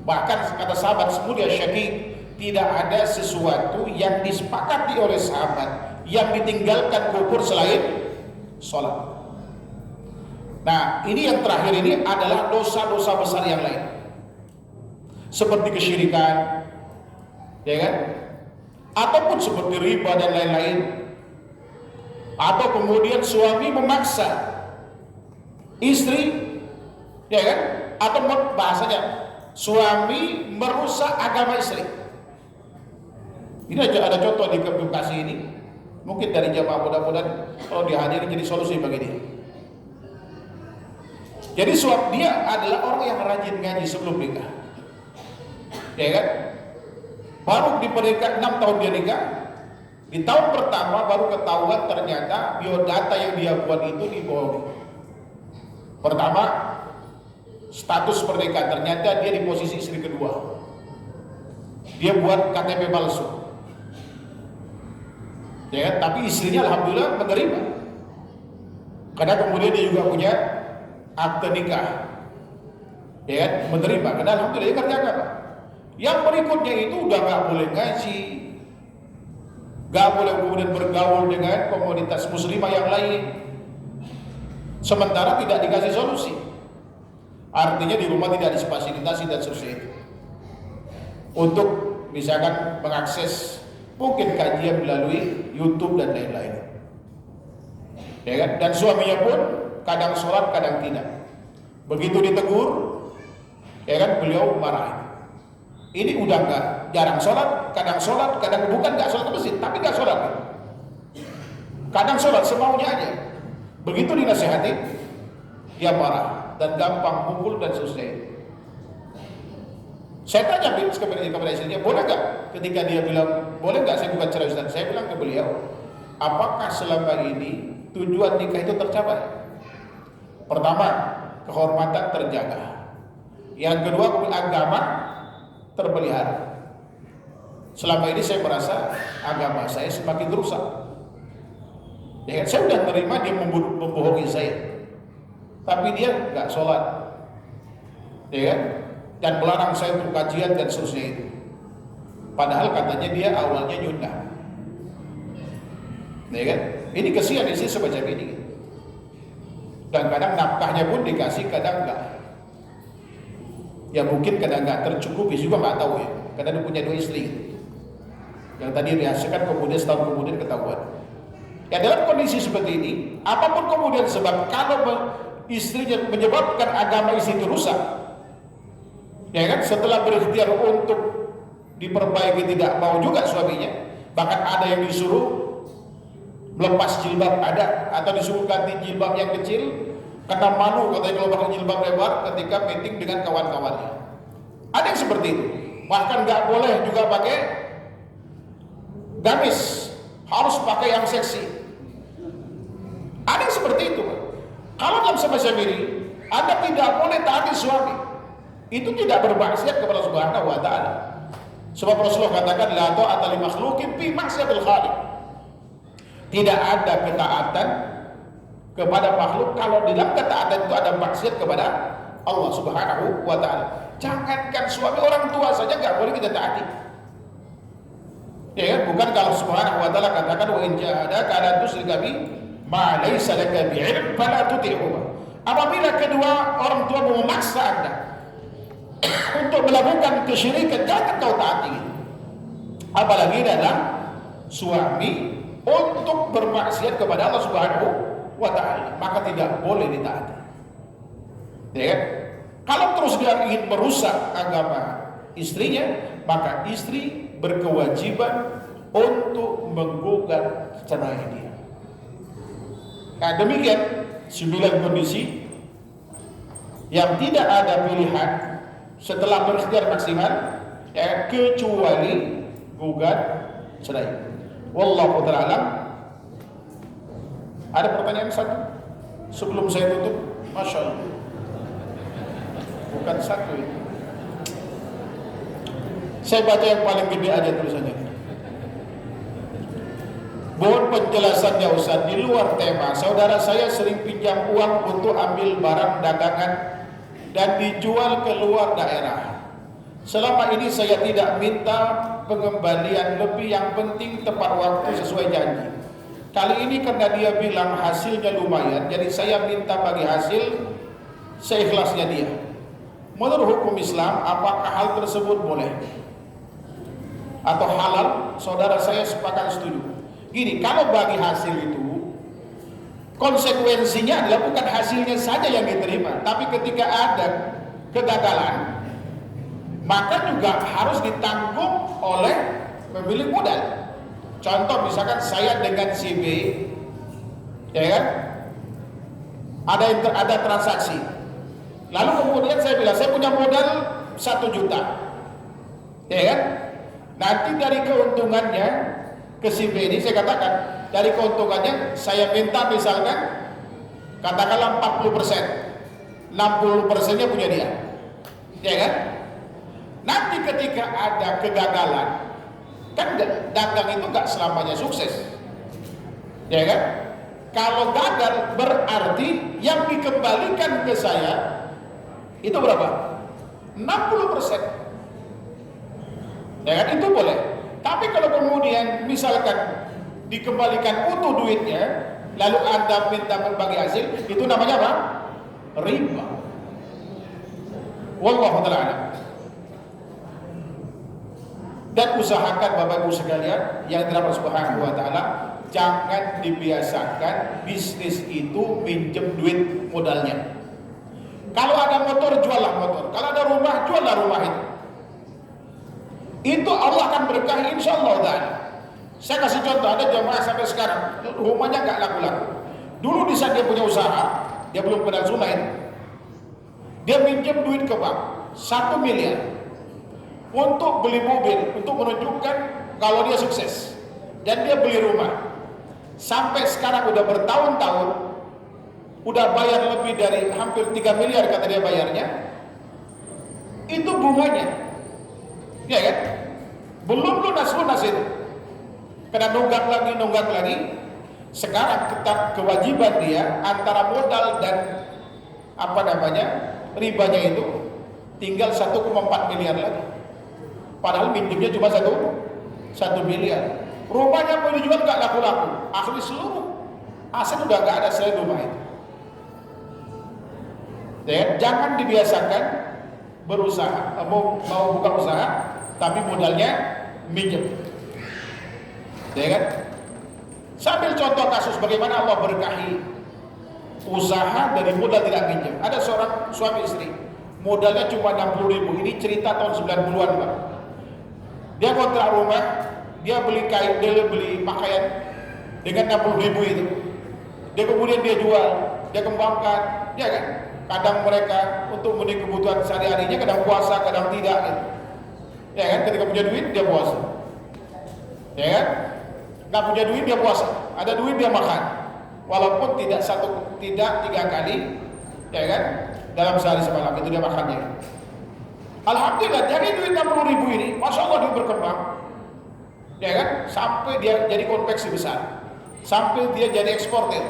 S1: Bahkan kata sahabat semulia Syafi'i, tidak ada sesuatu yang disepakati oleh sahabat yang ditinggalkan kufur selain sholat. Nah, ini yang terakhir ini adalah dosa-dosa besar yang lain, seperti kesyirikan, ya kan? Ataupun seperti riba dan lain-lain. Atau kemudian suami memaksa istri, ya kan? Atau bahasanya suami merusak agama istri. Ini ada contoh di Bekasi ini. Mungkin dari jamaah, mudah-mudahan kalau dihadiri jadi solusi bagi dia. Jadi suami dia adalah orang yang rajin ngaji sebelum nikah, ya kan? Baru di pernikahan 6 tahun dia nikah. Di tahun pertama baru ketahuan ternyata biodata yang dia buat itu dibohongi. Pertama, status pernikahan, ternyata dia di posisi istri kedua. Dia buat KTP palsu. Ya kan? Tapi istrinya alhamdulillah menerima. Karena kemudian dia juga punya akte nikah. Ya kan? Menerima. Karena alhamdulillah dia kerjakan apa? Yang berikutnya itu udah gak boleh ngaji, gak boleh kemudian bergaul dengan komunitas muslimah yang lain, sementara tidak dikasih solusi. Artinya di rumah tidak difasilitasi dan seterusnya. Untuk misalkan mengakses mungkin kajian melalui YouTube dan lain-lain, ya kan? Dan suaminya pun kadang sholat kadang tidak. Begitu ditegur, ya kan, beliau marah. Ini udah enggak, jarang sholat, kadang bukan enggak sholat ke masjid, tapi enggak sholat. Kadang sholat semaunya aja. Begitu dinasihati, dia marah dan gampang pukul dan seterusnya. Saya tanya kepada istrinya, boleh enggak? Ketika dia bilang, boleh enggak saya bukan cerai Ustaz? Saya bilang ke beliau, apakah selama ini tujuan nikah itu tercapai? Pertama, kehormatan terjaga. Yang kedua, agama terpelihara. Selama ini saya merasa agama saya semakin rusak. Ya, saya sudah terima dia membohongi saya, tapi dia nggak sholat, ya kan? Dan melarang saya untuk kajian dan seterusnya itu. Padahal katanya dia awalnya nyunnah, ya kan? Ini kesian isi semacam ini. Dan kadang nafkahnya pun dikasih, kadang enggak. Ya mungkin kadang nggak tercukupi juga, nggak tahu ya. Karena dia punya 2 istri. Yang tadi dihasilkan kemudian setahun kemudian ketahuan. Ya dalam kondisi seperti ini, apapun kemudian sebab, kalau istrinya menyebabkan agama istri itu rusak, ya kan, setelah berikhtiar untuk diperbaiki tidak mau juga suaminya, bahkan ada yang disuruh melepas jilbab ada, atau disuruh ganti jilbab yang kecil karena malu katanya kalau pakai jilbab lebar ketika meeting dengan kawan-kawannya. Ada yang seperti itu. Bahkan nggak boleh juga pakai gamis, harus pakai yang seksi. Ada yang seperti itu. Kalau dalam semacam ini, Anda tidak boleh taati suami. Itu tidak bermaksiat kepada Subhanahu wa Ta'ala. Sebab Rasulullah katakan, la ta'ata li makhluqin fi maksiatil khaliq. Tidak ada ketaatan kepada makhluk kalau di dalam ketaatan itu ada maksiat kepada Allah Subhanahu wa taala. Jangankan suami, orang tua saja nggak boleh kita taati. Ya kan? Bukan kalau Subhanahu wa taala katakan wa in jahadaka ala tusyrika bi ma laysa laka bi'ilm fala tuti'huma. Apabila kedua orang tua memaksa Anda untuk melakukan kesyirikan, jangan kau taati. Apalagi dalam suami untuk bermaksiat kepada Allah Subhanahu wa taala, maka tidak boleh ditaati. Ya kan? Kalau terus dia ingin merusak agama istrinya, maka istri berkewajiban untuk menggugat cerai dia. Nah, demikian 9 kondisi yang tidak ada pilihan setelah berikhtiar maksimal, ya, kecuali gugat cerai. Wallahu ta'ala alam. Ada pertanyaan satu sebelum saya tutup? Masya Allah, bukan satu ini. Saya baca yang paling gede aja tulisannya. Mohon penjelasannya Ustaz, di luar tema. Saudara saya sering pinjam uang untuk ambil barang dagangan dan dijual ke luar daerah. Selama ini saya tidak minta pengembalian lebih, yang penting tepat waktu sesuai janji. Kali ini karena dia bilang hasilnya lumayan, jadi saya minta bagi hasil seikhlasnya dia. Menurut hukum Islam, apakah hal tersebut boleh atau halal? Saudara saya sepakat setuju. Gini, kalau bagi hasil itu konsekuensinya adalah bukan hasilnya saja yang diterima, tapi ketika ada kegagalan maka juga harus ditanggung oleh pemilik modal. Contoh misalkan saya dengan si B, ya kan, ada transaksi, lalu kemudian saya bilang saya punya modal 1 juta, ya kan, nanti dari keuntungannya ke si B ini saya katakan, dari keuntungannya saya minta misalkan katakanlah 40%, 60%-nya punya dia, ya kan. Nanti ketika ada kegagalan, kan dagang itu nggak selamanya sukses, ya kan. Kalau gagal berarti yang dikembalikan ke saya itu berapa? 60%, ya kan, itu boleh. Tapi kalau kemudian misalkan dikembalikan utuh duitnya, lalu Anda minta berbagi hasil, itu namanya apa? Riba. Wallahu ta'ala. Dan usahakan Bapak Ibu sekalian yang dirahmati Subhanahu wa taala, jangan dibiasakan bisnis itu minjem duit modalnya. Kalau ada motor, juallah motor. Kalau ada rumah, juallah rumah itu. Itu Allah akan berkahi insyaallah ta'ala. Saya kasih contoh, ada jamaah sampai sekarang rumahnya nggak laku-laku. Dulu di saat dia punya usaha, dia belum kenal sunnah itu, dia minjem duit ke bank 1 miliar untuk beli mobil, untuk menunjukkan kalau dia sukses, dan dia beli rumah. Sampai sekarang udah bertahun-tahun, udah bayar lebih dari hampir 3 miliar kata dia bayarnya. Itu bunganya, ya kan, belum lunas itu, karena nunggak lagi. Sekarang kewajiban dia antara modal dan ribanya itu tinggal 1,4 miliar lagi. Padahal minjemnya cuma 1 miliar. Rumahnya mau dijual nggak laku-laku. Akhirnya seluruh aset udah nggak ada selain rumah itu. Ya, jangan dibiasakan berusaha, mau buka usaha, tapi modalnya minjem. Ya kan? Sambil contoh kasus bagaimana Allah berkahi usaha dari modal tidak minjem. Ada seorang suami istri, modalnya cuma 60.000. Ini cerita tahun 90-an, Pak. Dia kontrak rumah, dia beli kain, dia beli pakaian dengan 60.000 itu. Dia kemudian dia jual, dia kembangkan, ya kan? Kadang mereka untuk memenuhi kebutuhan sehari-harinya, kadang puasa, kadang tidak, gitu. Ya kan? Ketika punya duit dia puasa, ya kan? Nggak punya duit dia puasa, ada duit dia makan, walaupun tidak 3 kali, ya kan? Dalam sehari semalam itu dia makannya. Alhamdulillah dari duit 60.000 ini, masya Allah dia berkembang, ya kan? Sampai dia jadi konveksi besar, sampai dia jadi eksportir,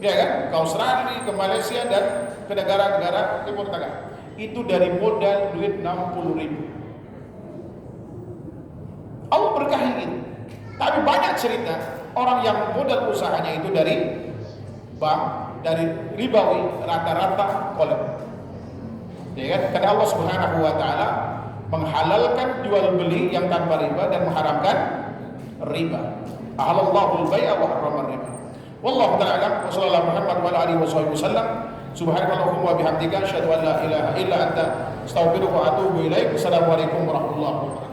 S1: ya kan, ke Australia, ke Malaysia dan ke negara-negara Timur Tengah. Itu dari modal duit 60.000. Allah berkahi itu. Tapi banyak cerita orang yang modal usahanya itu dari bank, dari ribawi, rata-rata kolek. Ya kan? Karena Allah Subhanahu wa taala menghalalkan jual beli yang tanpa riba dan mengharamkan riba. Ahallallahu al-bai'a wa harrama riba. Wallahu ta'ala a'lam. Wa sallallahu Muhammad wa ala alihi wasallam. Subhanallahumma wa bihamdika asyhadu an la ilaha illa anta astaghfiruka wa atubu ilaik. Wassalamualaikum warahmatullahi wabarakatuh.